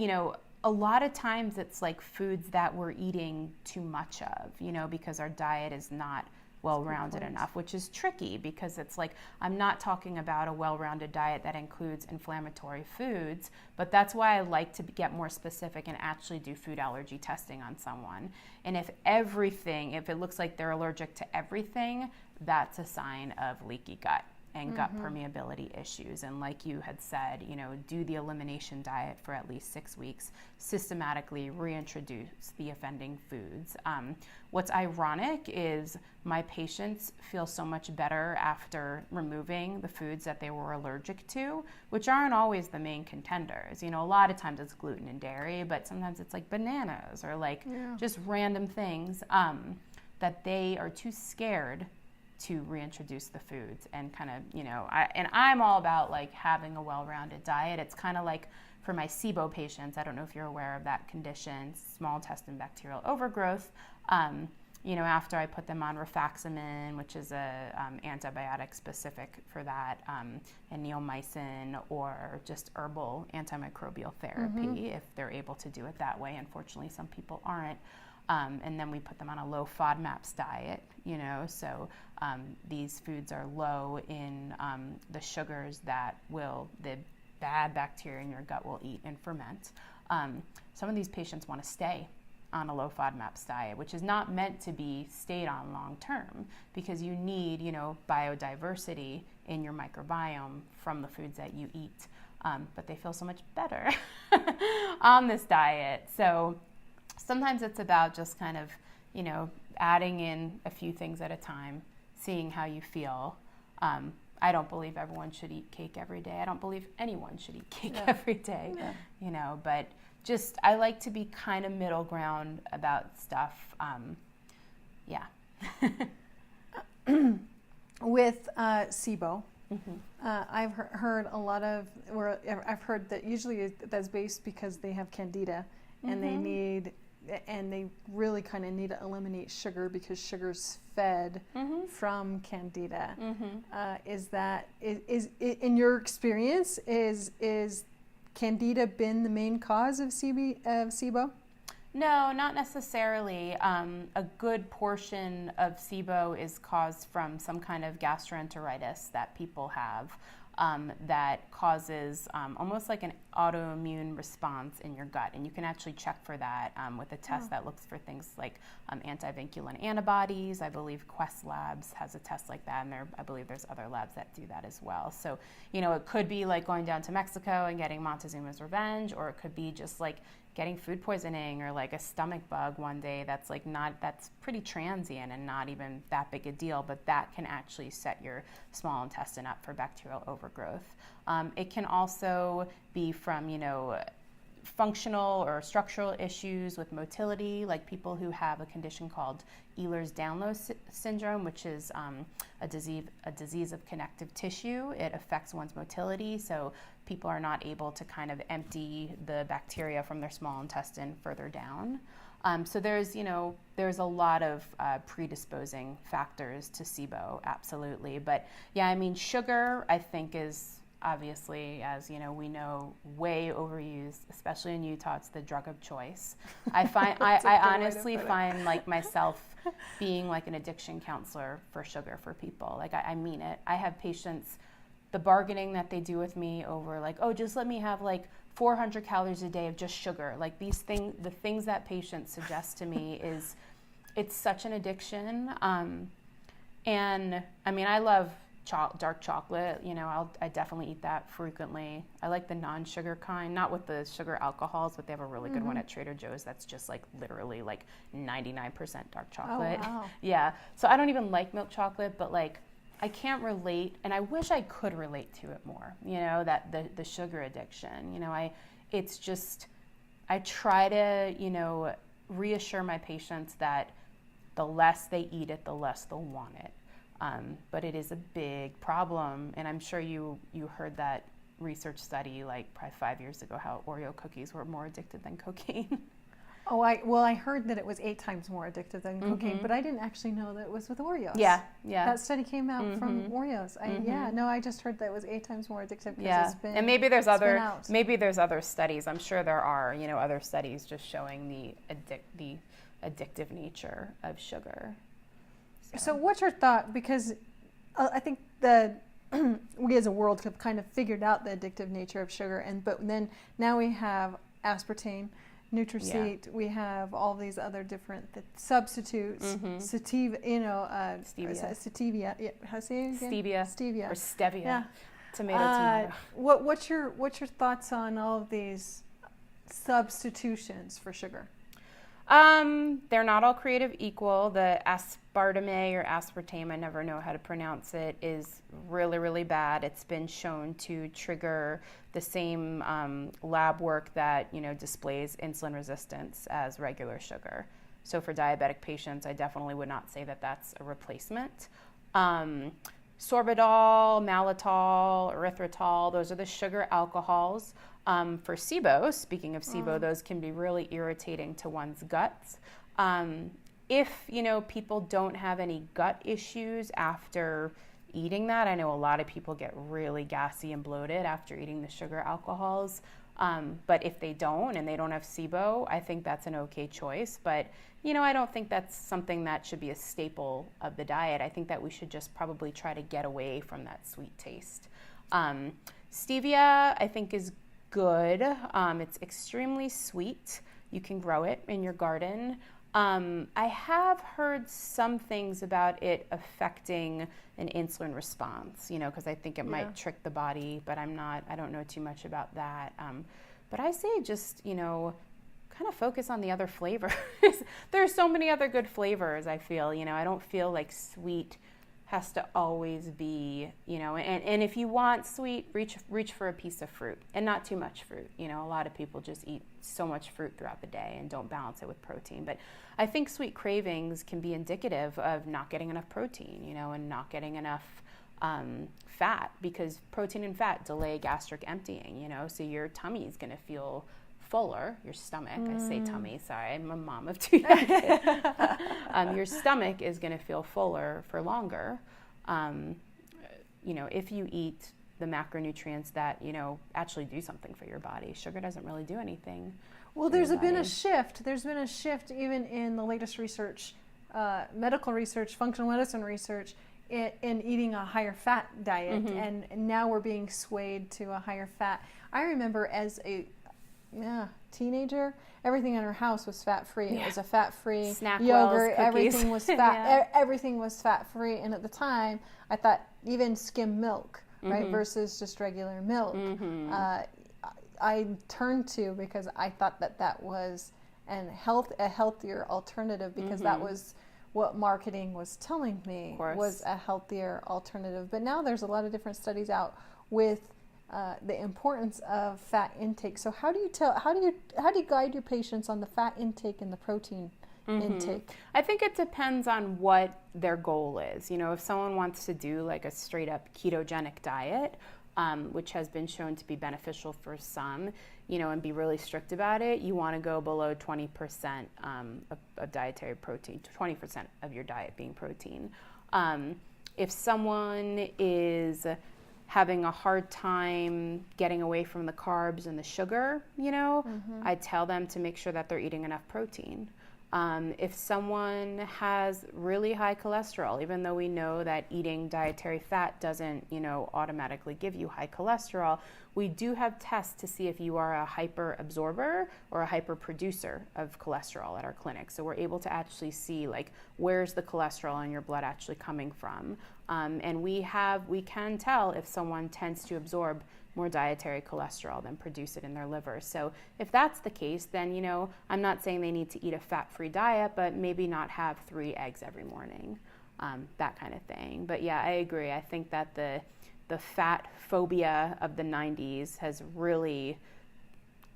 a lot of times it's like foods that we're eating too much of, because our diet is not well-rounded enough, which is tricky because it's like, I'm not talking about a well-rounded diet that includes inflammatory foods, but that's why I like to get more specific and actually do food allergy testing on someone. And if it looks like they're allergic to everything, that's a sign of leaky gut and gut permeability issues. And like you had said, do the elimination diet for at least 6 weeks, systematically reintroduce the offending foods. What's ironic is my patients feel so much better after removing the foods that they were allergic to, which aren't always the main contenders. A lot of times it's gluten and dairy, but sometimes it's like bananas or just random things that they are too scared to reintroduce the foods. And kind of, I'm all about like having a well-rounded diet. It's kind of like for my SIBO patients, I don't know if you're aware of that condition, small intestine bacterial overgrowth. After I put them on rifaximin, which is a antibiotic specific for that, and neomycin, or just herbal antimicrobial therapy, if they're able to do it that way. Unfortunately, some people aren't. And then we put them on a low FODMAPs diet, so these foods are low in the sugars that the bad bacteria in your gut will eat and ferment. Some of these patients want to stay on a low FODMAPs diet, which is not meant to be stayed on long term, because you need, biodiversity in your microbiome from the foods that you eat. But they feel so much better on this diet. So sometimes it's about just kind of, adding in a few things at a time, seeing how you feel. I don't believe everyone should eat cake every day. I don't believe anyone should eat cake every day, but just I like to be kind of middle ground about stuff. With SIBO, I've heard a lot of, or I've heard that usually that's based because they have candida, and they really kind of need to eliminate sugar because sugar's fed from candida. Is in your experience, is candida been the main cause of SIBO? No, not necessarily. A good portion of SIBO is caused from some kind of gastroenteritis that people have that causes almost like an autoimmune response in your gut. And you can actually check for that with a test that looks for things like anti-vinculin antibodies. I believe Quest Labs has a test like that, and I believe there's other labs that do that as well. So, it could be like going down to Mexico and getting Montezuma's Revenge, or it could be just like getting food poisoning or like a stomach bug one day that's pretty transient and not even that big a deal, but that can actually set your small intestine up for bacterial overgrowth. It can also be from, functional or structural issues with motility, like people who have a condition called Ehlers-Danlos syndrome, which is a disease of connective tissue. It affects one's motility, so people are not able to kind of empty the bacteria from their small intestine further down. So there's a lot of predisposing factors to SIBO, absolutely. But yeah, sugar, I think, is obviously, as we know, way overused, especially in Utah. It's the drug of choice. I honestly find like myself being like an addiction counselor for sugar for people. Like I mean it. I have patients, the bargaining that they do with me over like, oh, just let me have like 400 calories a day of just sugar. Like the things that patients suggest to me it's such an addiction. And I love dark chocolate, I definitely eat that frequently. I like the non-sugar kind, not with the sugar alcohols, but they have a really good one at Trader Joe's that's just like literally like 99% dark chocolate. Oh, wow. Yeah. So I don't even like milk chocolate, but like I can't relate, and I wish I could relate to it more, that the sugar addiction, it's just, I try to, reassure my patients that the less they eat it, the less they'll want it. But it is a big problem, and I'm sure you heard that research study like probably 5 years ago how Oreo cookies were more addictive than cocaine. Oh, I heard that it was 8 times more addictive than cocaine, but I didn't actually know that it was with Oreos. Yeah. That study came out from Oreos. I just heard that it was 8 times more addictive because it's been. And maybe there's other studies. I'm sure there are, other studies just showing the addictive nature of sugar. So what's your thought? Because I think we as a world have kind of figured out the addictive nature of sugar, but then now we have aspartame, Nutraceut, we have all these other different substitutes, sativa, stevia. How say it again? Stevia. Or stevia. Yeah. Tomato. What's your thoughts on all of these substitutions for sugar? They're not all created equal. The aspartame or aspartame, I never know how to pronounce it, is really, really bad. It's been shown to trigger the same lab work that, displays insulin resistance as regular sugar. So for diabetic patients, I definitely would not say that that's a replacement. Sorbitol, malitol, erythritol, those are the sugar alcohols. For SIBO, speaking of SIBO, those can be really irritating to one's guts. If, people don't have any gut issues after eating that, I know a lot of people get really gassy and bloated after eating the sugar alcohols. But if they don't and they don't have SIBO, I think that's an okay choice. But, I don't think that's something that should be a staple of the diet. I think that we should just probably try to get away from that sweet taste. Stevia, I think, is good. It's extremely sweet. You can grow it in your garden. I have heard some things about it affecting an insulin response, because I think it might trick the body, but I don't know too much about that. But I say just, kind of focus on the other flavors. There's so many other good flavors, I feel, I don't feel like sweet has to always be, and if you want sweet, reach for a piece of fruit and not too much fruit. A lot of people just eat so much fruit throughout the day and don't balance it with protein. But I think sweet cravings can be indicative of not getting enough protein, and not getting enough fat, because protein and fat delay gastric emptying, so your tummy is going to feel fuller, your stomach, I say tummy, sorry, I'm a mom of 2 young kids. Your stomach is going to feel fuller for longer, if you eat the macronutrients that, actually do something for your body. Sugar doesn't really do anything. Well, there's been a shift. There's been a shift even in the latest research, medical research, functional medicine research, in eating a higher fat diet. And now we're being swayed to a higher fat. I remember as a teenager, everything in our house was fat-free. It was a fat-free snack yogurt. Wells, everything was fat. Everything was fat-free. And at the time, I thought even skim milk, right, versus just regular milk, I turned to, because I thought that was a healthier alternative, because that was what marketing was telling me was a healthier alternative. But now there's a lot of different studies out with the importance of fat intake. So how do you guide your patients on the fat intake and the protein intake? I think it depends on what their goal is. If someone wants to do like a straight up ketogenic diet, which has been shown to be beneficial for some, and be really strict about it, you want to go below 20% of dietary protein, 20% of your diet being protein. If someone is having a hard time getting away from the carbs and the sugar, I tell them to make sure that they're eating enough protein. If someone has really high cholesterol, even though we know that eating dietary fat doesn't, automatically give you high cholesterol, we do have tests to see if you are a hyper absorber or a hyper producer of cholesterol at our clinic. So we're able to actually see where's the cholesterol in your blood actually coming from. And we can tell if someone tends to absorb more dietary cholesterol than produce it in their liver. So if that's the case, then, I'm not saying they need to eat a fat-free diet, but maybe not have 3 eggs every morning, that kind of thing. But yeah, I agree. I think that the fat phobia of the 90s has really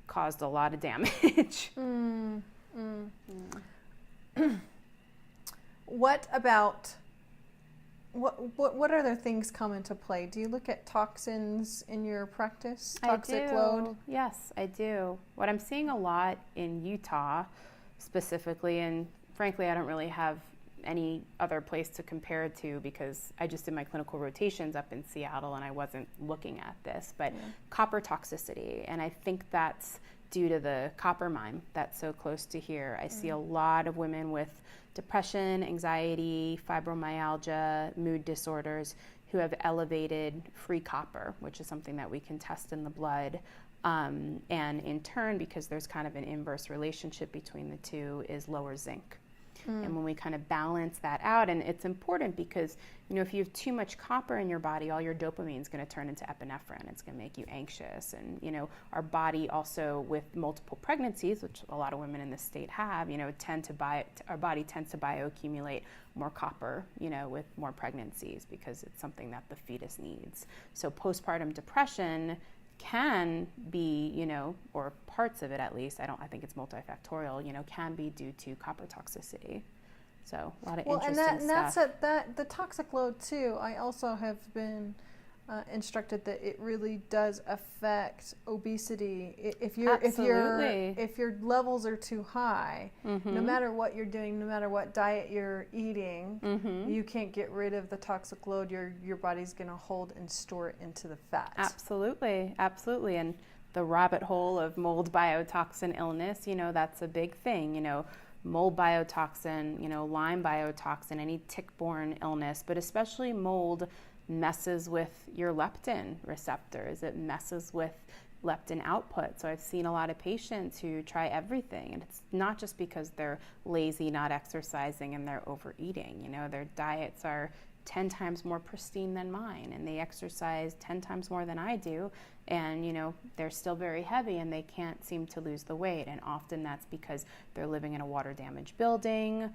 caused a lot of damage. What about... What other things come into play? Do you look at toxins in your practice? Toxic load? Yes, I do. What I'm seeing a lot in Utah specifically, and frankly, I don't really have any other place to compare it to because I just did my clinical rotations up in Seattle and I wasn't looking at this, but copper toxicity. And I think that's due to the copper mine that's so close to here. I see a lot of women with depression, anxiety, fibromyalgia, mood disorders who have elevated free copper, which is something that we can test in the blood. And in turn, because there's kind of an inverse relationship between the two, is lower zinc. And when we kind of balance that out, and it's important because, if you have too much copper in your body, all your dopamine is going to turn into epinephrine. It's going to make you anxious. And, our body also, with multiple pregnancies, which a lot of women in this state have, our body tends to bioaccumulate more copper, with more pregnancies because it's something that the fetus needs. So postpartum depression can be, or parts of it at least, I think it's multifactorial, can be due to copper toxicity. So a lot of interesting stuff. That's the toxic load too. I also have been instructed that it really does affect obesity. If your levels are too high, no matter what you're doing, no matter what diet you're eating, you can't get rid of the toxic load. Your body's going to hold and store it into the fat. Absolutely. And the rabbit hole of mold biotoxin illness, that's a big thing. Mold biotoxin, Lyme biotoxin, any tick-borne illness, but especially mold messes with your leptin receptors. It messes with leptin output. So I've seen a lot of patients who try everything, and it's not just because they're lazy, not exercising, and they're overeating. Their diets are 10 times more pristine than mine, and they exercise 10 times more than I do, and they're still very heavy and they can't seem to lose the weight. And often that's because they're living in a water damaged building.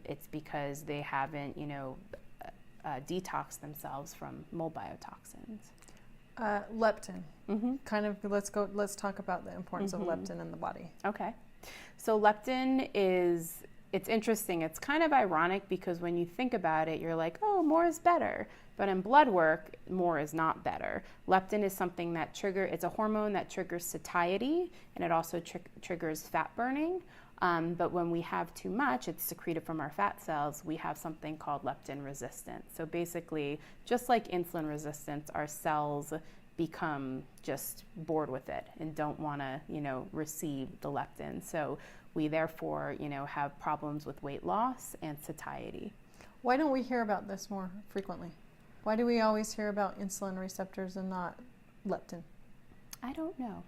It's because they haven't detox themselves from mold biotoxins. Leptin. Kind of, let's talk about the importance of leptin in the body. Okay. So leptin is it's interesting. It's kind of ironic because when you think about it, you're like, oh, more is better. But in blood work, more is not better. Leptin is something that it's a hormone that triggers satiety, and it also triggers fat burning. But when we have too much, it's secreted from our fat cells, we have something called leptin resistance. So basically, just like insulin resistance, our cells become just bored with it and don't want to, receive the leptin. So we therefore, have problems with weight loss and satiety. Why don't we hear about this more frequently? Why do we always hear about insulin receptors and not leptin? I don't know.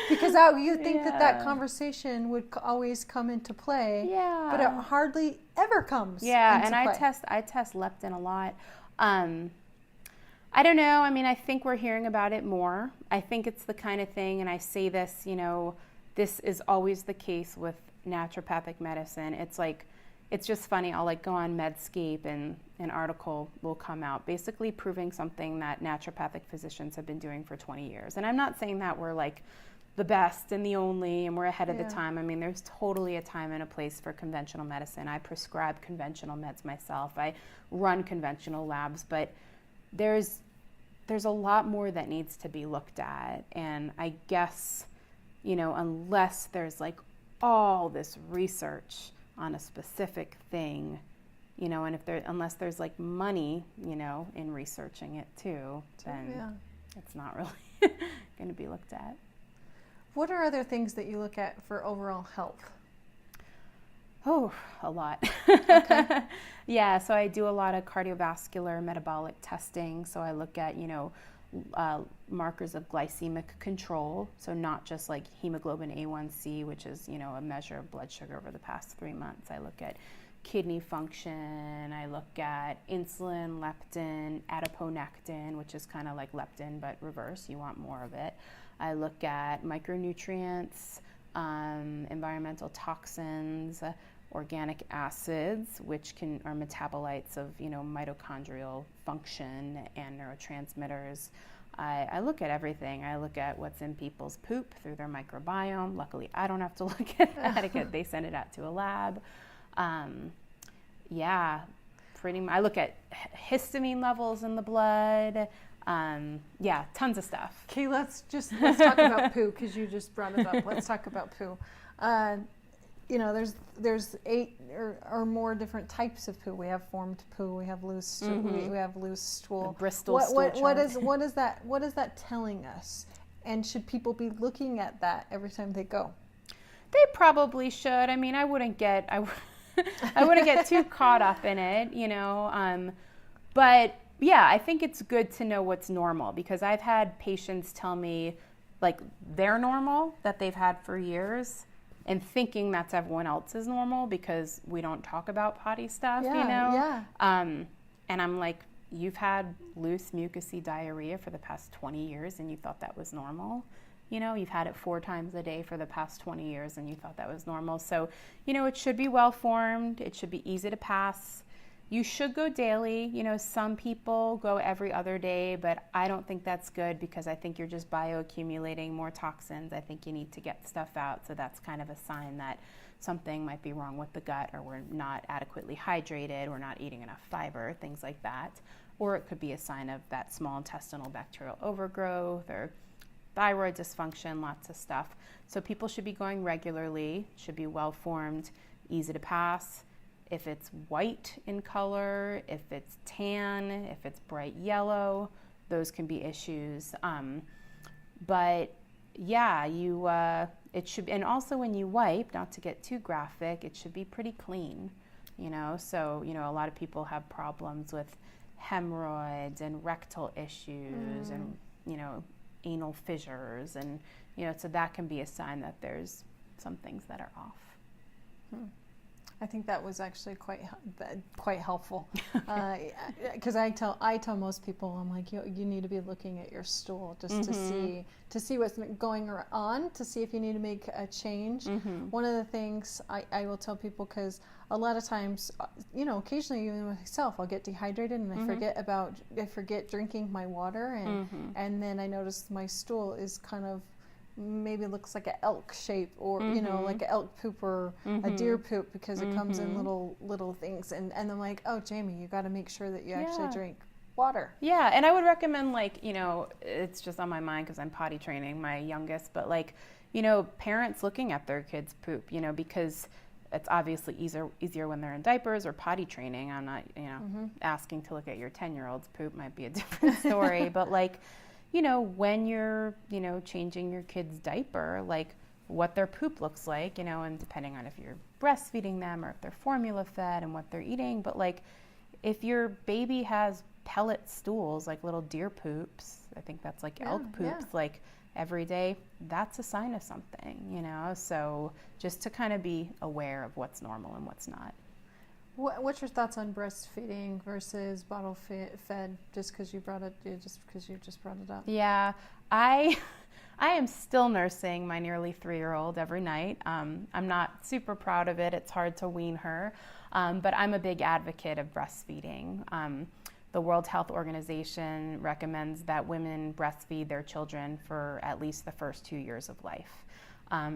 Because you think that conversation would always come into play, but it hardly ever comes into play. I test leptin a lot. I don't know. I mean, I think we're hearing about it more. I think it's the kind of thing, and I say this, this is always the case with naturopathic medicine. It's just funny. I'll go on Medscape and an article will come out basically proving something that naturopathic physicians have been doing for 20 years. And I'm not saying that we're the best and the only and we're ahead of the time. I mean, there's totally a time and a place for conventional medicine. I prescribe conventional meds myself. I run conventional labs, but there's a lot more that needs to be looked at. And I guess, unless there's all this research on a specific thing, and unless there's money, in researching it too, then it's not really going to be looked at. What are other things that you look at for overall health? Oh, a lot. Okay. Yeah, so I do a lot of cardiovascular metabolic testing. So I look at, markers of glycemic control. So not just hemoglobin A1C, which is, a measure of blood sugar over the past 3 months. I look at kidney function. I look at insulin, leptin, adiponectin, which is kind of like leptin, but reverse. You want more of it. I look at micronutrients, environmental toxins, organic acids, which are metabolites of, mitochondrial function and neurotransmitters. I look at everything. I look at what's in people's poop through their microbiome. Luckily, I don't have to look at that. They send it out to a lab. Pretty much. I look at histamine levels in the blood. Tons of stuff. Okay, let's talk about poo, because you just brought it up. Let's talk about poo. There's 8 or more different types of poo. We have formed poo. We have loose. We have loose stool. The Bristol stool chart. What is that telling us? And should people be looking at that every time they go? They probably should. I mean, I wouldn't get too caught up in it, But yeah, I think it's good to know what's normal, because I've had patients tell me they're normal that they've had for years, and thinking that's everyone else's normal because we don't talk about potty stuff, Yeah. And I'm like, you've had loose mucousy diarrhea for the past 20 years and you thought that was normal. You've had it 4 times a day for the past 20 years and you thought that was normal. So, it should be well formed. It should be easy to pass. You should go daily. Some people go every other day, but I don't think that's good, because I think you're just bioaccumulating more toxins. I think you need to get stuff out. So that's kind of a sign that something might be wrong with the gut, or we're not adequately hydrated, we're not eating enough fiber, things like that. Or it could be a sign of that small intestinal bacterial overgrowth or thyroid dysfunction, lots of stuff. So people should be going regularly, should be well formed, easy to pass. If it's white in color, if it's tan, if it's bright yellow, those can be issues. But yeah, it should, and also when you wipe, not to get too graphic, it should be pretty clean, So, a lot of people have problems with hemorrhoids and rectal issues and, anal fissures, and, so that can be a sign that there's some things that are off. I think that was actually quite helpful, because I tell most people, I'm like, you need to be looking at your stool just to see what's going on, to see if you need to make a change. One of the things I will tell people, because a lot of times, occasionally even myself, I'll get dehydrated and I forget drinking my water, and then I notice my stool is kind of maybe looks like an elk shape, or like an elk poop or a deer poop, because it comes in little things, and I'm like, oh, Jamie, you got to make sure that you actually drink water. Yeah, and I would recommend, like, it's just on my mind because I'm potty training my youngest, but like, parents looking at their kids poop, because it's obviously easier when they're in diapers or potty training. I'm not, asking to look at your 10-year-old's poop might be a different story, but like, when you're, changing your kid's diaper, like what their poop looks like, and depending on if you're breastfeeding them or if they're formula fed and what they're eating. But like, if your baby has pellet stools, like little deer poops, I think that's like elk poops, like every day, that's a sign of something, so just to kind of be aware of what's normal and what's not. What's your thoughts on breastfeeding versus bottle fed, just because you just brought it up? Yeah, I am still nursing my nearly 3-year-old every night. I'm not super proud of it. It's hard to wean her, but I'm a big advocate of breastfeeding. The World Health Organization recommends that women breastfeed their children for at least the first 2 years of life.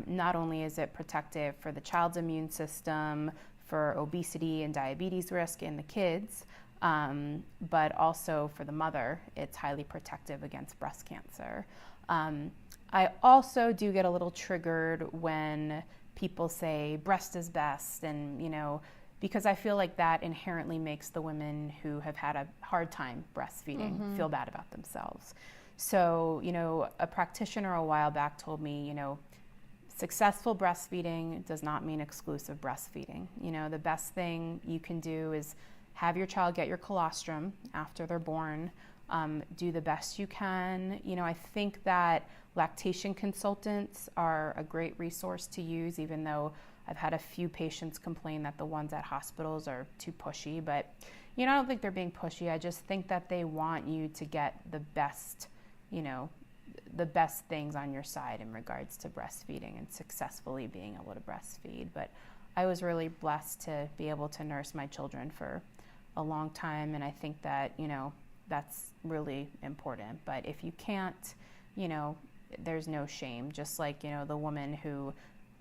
Not only is it protective for the child's immune system, for obesity and diabetes risk in the kids, but also for the mother, it's highly protective against breast cancer. I also do get a little triggered when people say breast is best, and because I feel like that inherently makes the women who have had a hard time breastfeeding feel bad about themselves. So, a practitioner a while back told me, successful breastfeeding does not mean exclusive breastfeeding. The best thing you can do is have your child get your colostrum after they're born. Do the best you can. I think that lactation consultants are a great resource to use, even though I've had a few patients complain that the ones at hospitals are too pushy, but I don't think they're being pushy. I just think that they want you to get the best things on your side in regards to breastfeeding and successfully being able to breastfeed. But I was really blessed to be able to nurse my children for a long time, and I think that, that's really important. But if you can't, there's no shame. Just like, the woman who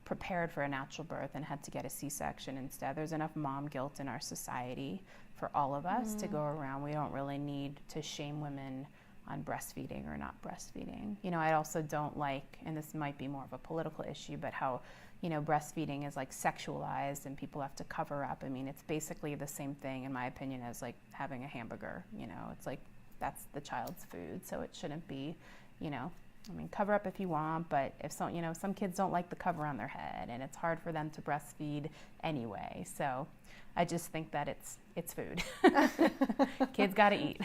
prepared for a natural birth and had to get a C-section instead. There's enough mom guilt in our society for all of us to go around. We don't really need to shame women on breastfeeding or not breastfeeding. I also don't like, and this might be more of a political issue, but how, breastfeeding is like sexualized and people have to cover up. I mean, it's basically the same thing, in my opinion, as like having a hamburger. It's like, that's the child's food, so it shouldn't be, cover up if you want, but if some kids don't like the cover on their head, and it's hard for them to breastfeed anyway. So I just think that it's food. Kids gotta eat.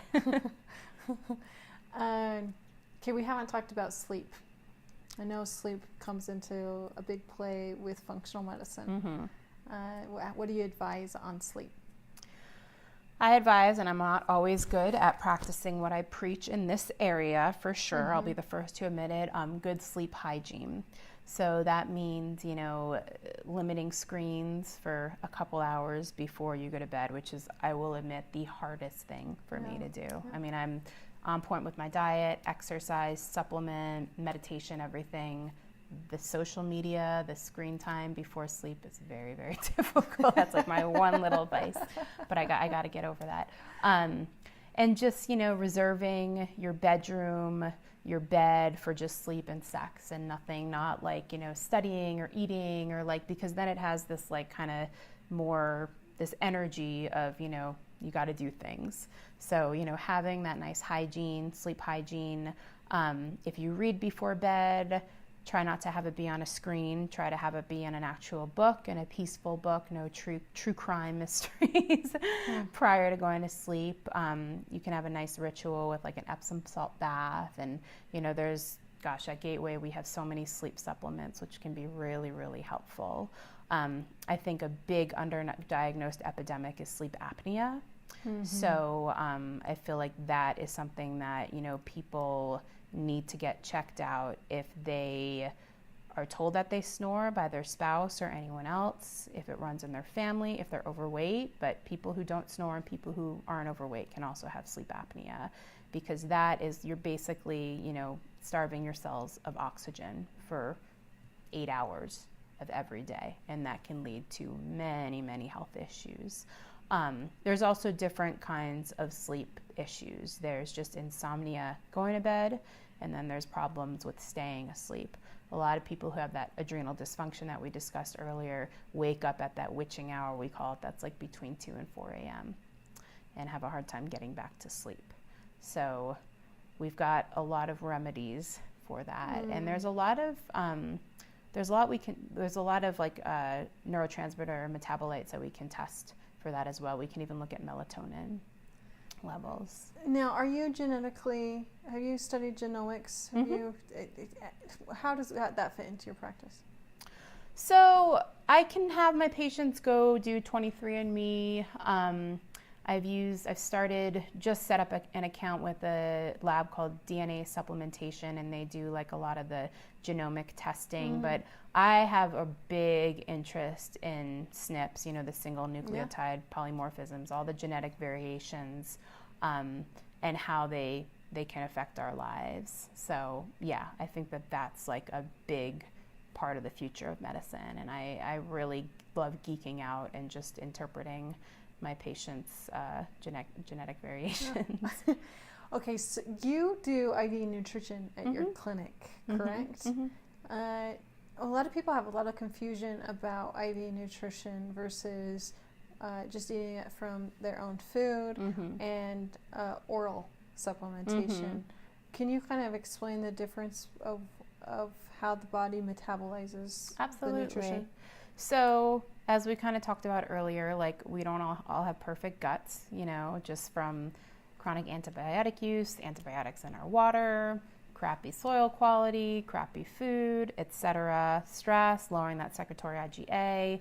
Okay, we haven't talked about sleep. I know sleep comes into a big play with functional medicine. What do you advise on sleep? I advise, and I'm not always good at practicing what I preach in this area, for sure. I'll be the first to admit it. Good sleep hygiene. So that means, limiting screens for a couple hours before you go to bed, which is, I will admit, the hardest thing for me to do. I mean, I'm on point with my diet, exercise, supplement, meditation, everything. The social media, the screen time before sleep is very, very difficult. That's like my one little advice, but I got to get over that. And just, reserving your bedroom, your bed for just sleep and sex and nothing, not like, studying or eating or like, because then it has this like kind of more, this energy of, you got to do things. So, having that nice hygiene, sleep hygiene. If you read before bed, try not to have it be on a screen. Try to have it be in an actual book, in a peaceful book, no true crime mysteries prior to going to sleep. You can have a nice ritual with like an Epsom salt bath. And, there's, at Gateway, we have so many sleep supplements, which can be really, really helpful. I think a big underdiagnosed epidemic is sleep apnea. So I feel like that is something that, people need to get checked out if they are told that they snore by their spouse or anyone else, if it runs in their family, if they're overweight. But people who don't snore and people who aren't overweight can also have sleep apnea, because that is, you're basically, starving your cells of oxygen for 8 hours of every day, and that can lead to many, many health issues. There's also different kinds of sleep issues. There's just insomnia going to bed, and then there's problems with staying asleep. A lot of people who have that adrenal dysfunction that we discussed earlier wake up at that witching hour, we call it, that's like between 2 and 4 a.m. and have a hard time getting back to sleep. So we've got a lot of remedies for that. And there's a lot of like neurotransmitter metabolites that we can test for that as well. We can even look at melatonin levels. Now, have you studied genomics? How does that fit into your practice? So I can have my patients go do 23andMe. I've set up an account with a lab called DNA Supplementation, and they do like a lot of the genomic testing. But I have a big interest in SNPs, the single nucleotide polymorphisms, all the genetic variations, and how they can affect our lives. So yeah, I think that's like a big part of the future of medicine, and I really love geeking out and just interpreting my patients' genetic variations. Okay, so you do IV nutrition at your clinic, correct? A lot of people have a lot of confusion about IV nutrition versus just eating it from their own food and oral supplementation. Can you kind of explain the difference of how the body metabolizes the nutrition? So as we kind of talked about earlier, like we don't all have perfect guts, just from chronic antibiotic use, antibiotics in our water, crappy soil quality, crappy food, etc., stress, lowering that secretory IgA,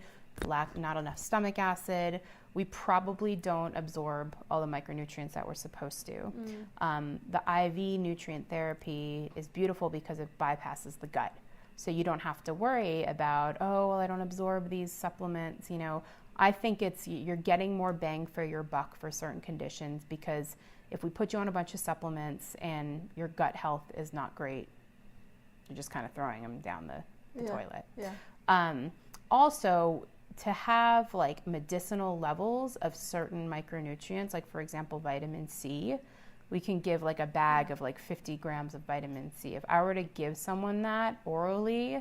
not enough stomach acid. We probably don't absorb all the micronutrients that we're supposed to. The IV nutrient therapy is beautiful because it bypasses the gut. So you don't have to worry about, I don't absorb these supplements. I think you're getting more bang for your buck for certain conditions, because if we put you on a bunch of supplements and your gut health is not great, you're just kind of throwing them down the toilet. Also, to have like medicinal levels of certain micronutrients, like for example, vitamin C, we can give like a bag of like 50 grams of vitamin C. If I were to give someone that orally,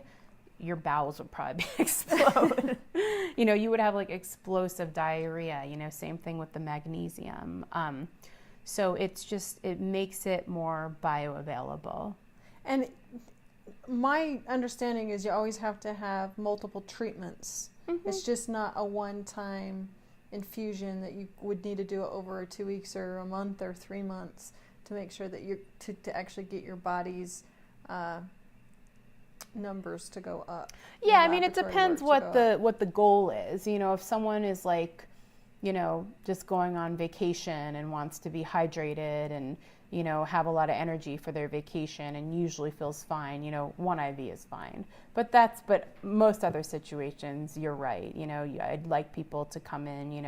your bowels would probably explode. You would have like explosive diarrhea, same thing with the magnesium. So it makes it more bioavailable. And my understanding is you always have to have multiple treatments. It's just not a one-time infusion that you would need to do over 2 weeks or a month or 3 months to make sure that to actually get your body's numbers to go up. Yeah, I mean, it depends what the goal is. If someone is like, just going on vacation and wants to be hydrated and, have a lot of energy for their vacation and usually feels fine, one IV is fine. But most other situations, you're right. I'd like people to come in,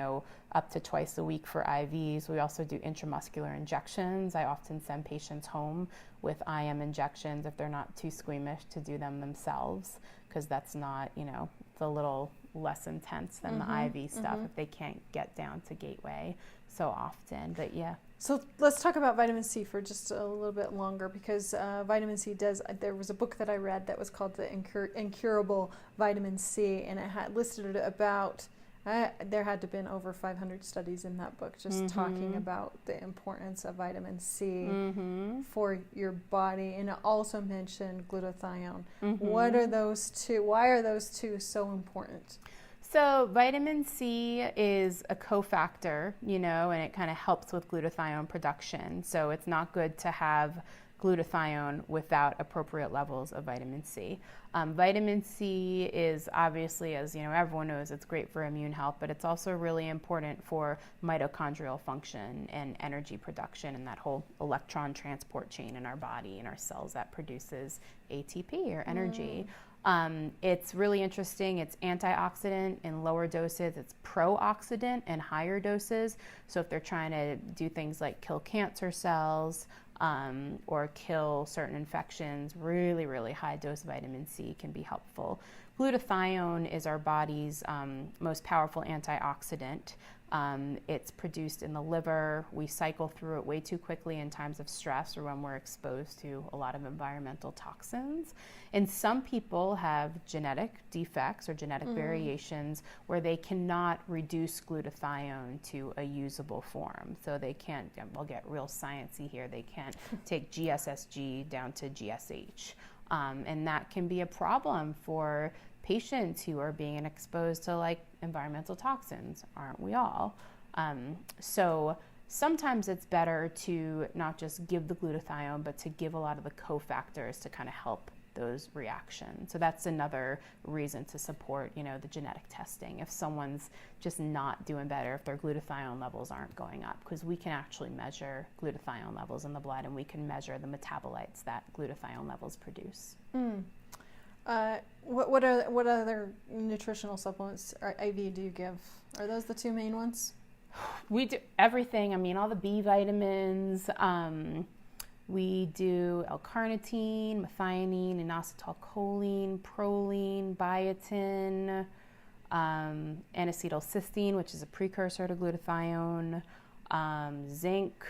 up to twice a week for IVs. We also do intramuscular injections. I often send patients home with IM injections if they're not too squeamish to do them themselves, because that's not, it's a little less intense than the IV stuff if they can't get down to Gateway so often. But yeah. So let's talk about vitamin C for just a little bit longer, because vitamin C there was a book that I read that was called The Incurable Vitamin C, and it had listed about, there had to have been over 500 studies in that book just talking about the importance of vitamin C for your body. And it also mentioned glutathione. What are those two? Why are those two so important? So vitamin C is a cofactor, and it kind of helps with glutathione production. So it's not good to have glutathione without appropriate levels of vitamin C. Vitamin C is obviously, as everyone knows, it's great for immune health, but it's also really important for mitochondrial function and energy production and that whole electron transport chain in our body and our cells that produces ATP or energy. It's really interesting. It's antioxidant in lower doses. It's pro-oxidant in higher doses. So if they're trying to do things like kill cancer cells or kill certain infections. Really, really high dose vitamin C can be helpful. Glutathione is our body's most powerful antioxidant. It's produced in the liver. We cycle through it way too quickly in times of stress or when we're exposed to a lot of environmental toxins. And some people have genetic defects or genetic variations where they cannot reduce glutathione to a usable form. So they can't, we'll get real sciencey here, they can't take GSSG down to GSH. And that can be a problem for patients who are being exposed to like environmental toxins, aren't we all? So sometimes it's better to not just give the glutathione, but to give a lot of the cofactors to kind of help those reactions. So that's another reason to support, the genetic testing if someone's just not doing better, if their glutathione levels aren't going up, because we can actually measure glutathione levels in the blood and we can measure the metabolites that glutathione levels produce. What other nutritional supplements or IV do you give? Are those the two main ones? We do everything. I mean, all the B vitamins. We do L-carnitine, methionine, inositolcholine, proline, biotin, N-acetylcysteine, which is a precursor to glutathione, zinc.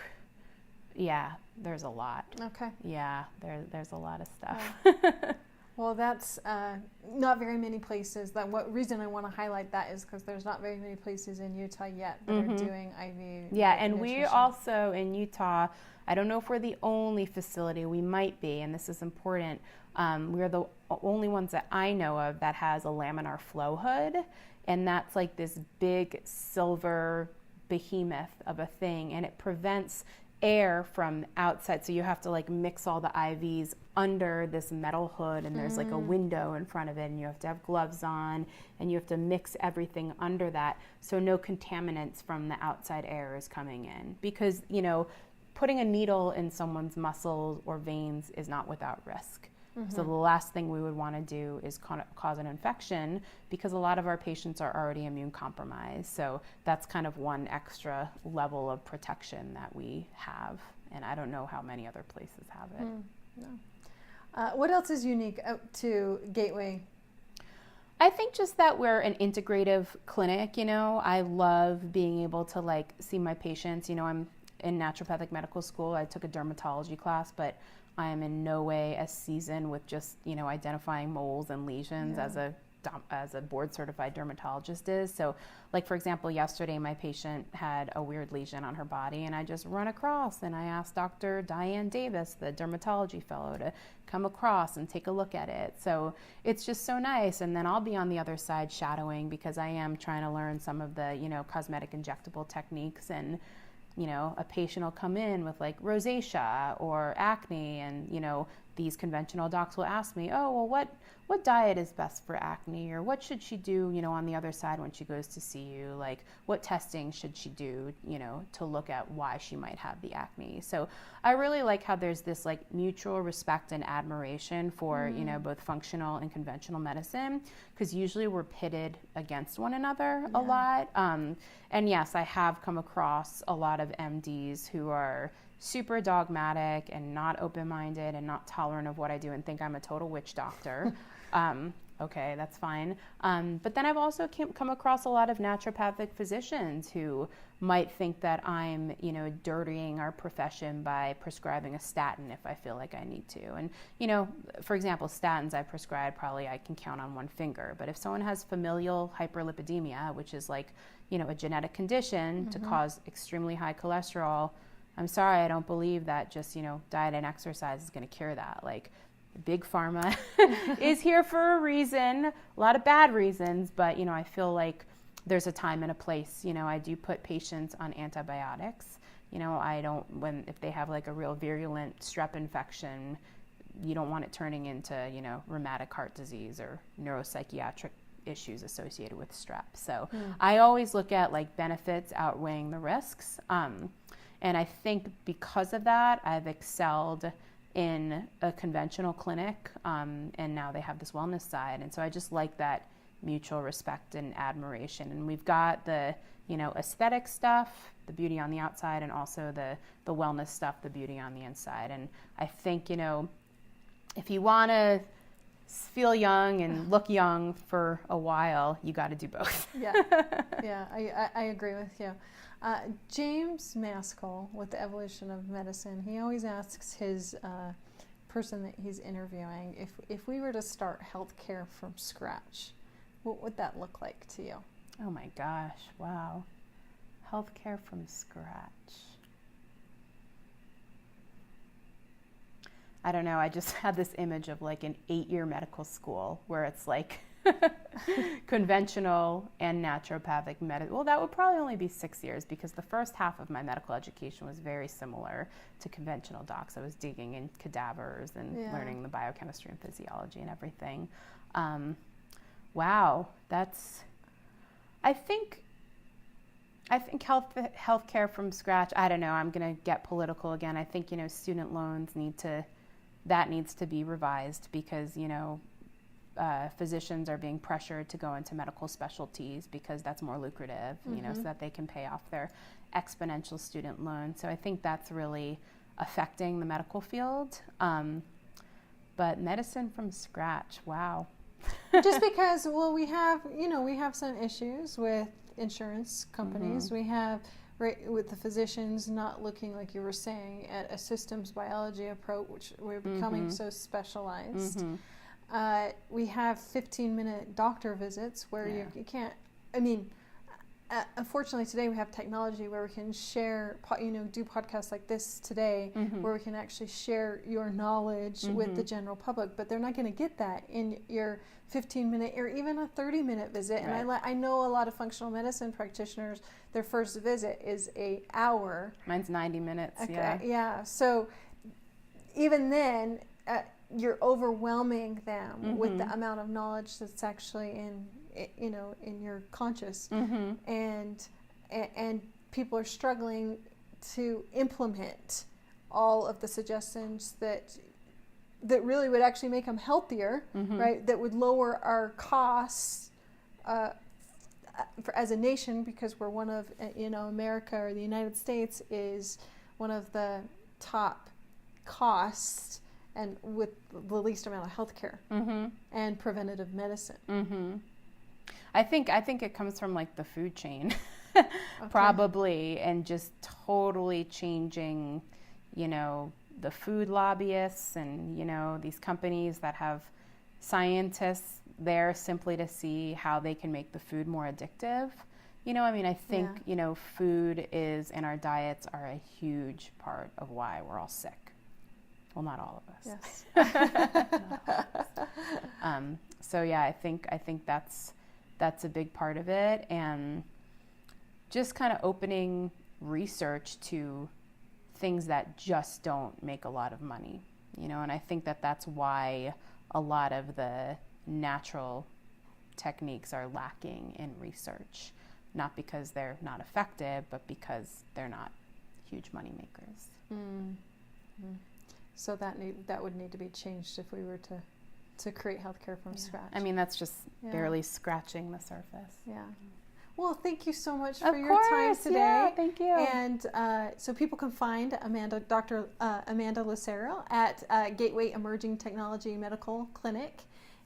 Yeah, there's a lot. Okay. Yeah, there's a lot of stuff. Yeah. Well, that's not very many places. What reason I want to highlight that is because there's not very many places in Utah yet that are doing IV. Yeah, and nutrition. we also in Utah, I don't know if we're the only facility, we might be, and this is important. We're the only ones that I know of that has a laminar flow hood, and that's like this big silver behemoth of a thing, and it prevents air from outside, so you have to like mix all the IVs under this metal hood, and there's like a window in front of it, and you have to have gloves on, and you have to mix everything under that so no contaminants from the outside air is coming in, because putting a needle in someone's muscles or veins is not without risk. So the last thing we would want to do is cause an infection, because a lot of our patients are already immune compromised. So that's kind of one extra level of protection that we have. And I don't know how many other places have it. No. What else is unique to Gateway? I think just that we're an integrative clinic. I love being able to see my patients. I'm in naturopathic medical school. I took a dermatology class, but I am in no way as seasoned with just, identifying moles and lesions as a board certified dermatologist is. So for example, yesterday my patient had a weird lesion on her body, and I just run across and I asked Dr. Diane Davis, the dermatology fellow, to come across and take a look at it. So it's just so nice. And then I'll be on the other side shadowing, because I am trying to learn some of the, cosmetic injectable techniques. And a patient will come in with rosacea or acne, and these conventional docs will ask me, oh, well, what diet is best for acne, or what should she do, on the other side when she goes to see you? What testing should she do, to look at why she might have the acne? So I really like how there's this mutual respect and admiration for, both functional and conventional medicine, because usually we're pitted against one another a lot. And yes, I have come across a lot of MDs who are super dogmatic and not open-minded and not tolerant of what I do and think I'm a total witch doctor. Okay, that's fine. But then I've also come across a lot of naturopathic physicians who might think that I'm, dirtying our profession by prescribing a statin if I feel like I need to. And, for example, statins I prescribe, probably I can count on one finger. But if someone has familial hyperlipidemia, which is a genetic condition to cause extremely high cholesterol, I'm sorry, I don't believe that just, diet and exercise is going to cure that. Big pharma is here for a reason, a lot of bad reasons, but, I feel like there's a time and a place. I do put patients on antibiotics. If they have a real virulent strep infection, you don't want it turning into, rheumatic heart disease or neuropsychiatric issues associated with strep. So I always look at benefits outweighing the risks. And I think because of that, I've excelled in a conventional clinic, and now they have this wellness side. And so I just like that mutual respect and admiration. And we've got the aesthetic stuff, the beauty on the outside, and also the wellness stuff, the beauty on the inside. And I think, if you want to feel young and look young for a while, you got to do both. I agree with you. James Maskell with the Evolution of Medicine, he always asks his person that he's interviewing, if we were to start healthcare from scratch, what would that look like to you? Oh my gosh, wow. Healthcare from scratch. I don't know, I just had this image of like an 8-year medical school where it's like conventional and naturopathic medicine. Well, that would probably only be 6 years because the first half of my medical education was very similar to conventional docs. I was digging in cadavers and learning the biochemistry and physiology and everything. Wow, I think healthcare from scratch, I don't know, I'm going to get political again. I think, student loans needs to be revised because, physicians are being pressured to go into medical specialties because that's more lucrative, so that they can pay off their exponential student loan. So I think that's really affecting the medical field. But medicine from scratch, wow. Just because, we have some issues with insurance companies. We have, with the physicians not looking, like you were saying, at a systems biology approach, which we're becoming so specialized. We have 15-minute doctor visits where you can't, unfortunately today we have technology where we can share, do podcasts like this today, where we can actually share your knowledge with the general public, but they're not going to get that in your 15-minute or even a 30-minute visit. Right. And I know a lot of functional medicine practitioners, their first visit is an hour. Mine's 90 minutes. Okay. Yeah. So even then, you're overwhelming them with the amount of knowledge that's actually in your conscious, and people are struggling to implement all of the suggestions that really would actually make them healthier, right? That would lower our costs as a nation, because we're one of, America or the United States is one of the top costs and with the least amount of healthcare and preventative medicine. I think it comes from like the food chain, probably, and just totally changing, the food lobbyists and, these companies that have scientists there simply to see how they can make the food more addictive. I think, food is, and our diets are a huge part of why we're all sick. Well, not all of us. Yes. So yeah, I think that's a big part of it, and just kind of opening research to things that just don't make a lot of money, and I think that's why a lot of the natural techniques are lacking in research, not because they're not effective, but because they're not huge money makers. So that would need to be changed if we were to create healthcare from scratch. That's just barely scratching the surface. Yeah. Well, thank you so much for your time today. Yeah, thank you. And so people can find Dr. Amanda Lucero at Gateway Emerging Technology Medical Clinic.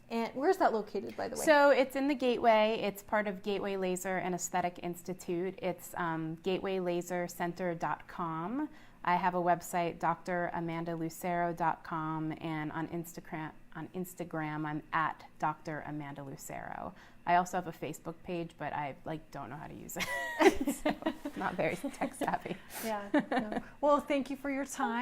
And where's that located, by the way? So it's in the Gateway. It's part of Gateway Laser and Aesthetic Institute. It's gatewaylasercenter.com. I have a website, dramandalucero.com, and on Instagram, I'm at Dr. Amanda Lucero. I also have a Facebook page, but I don't know how to use it. So, not very tech savvy. Yeah. No. Well, thank you for your time.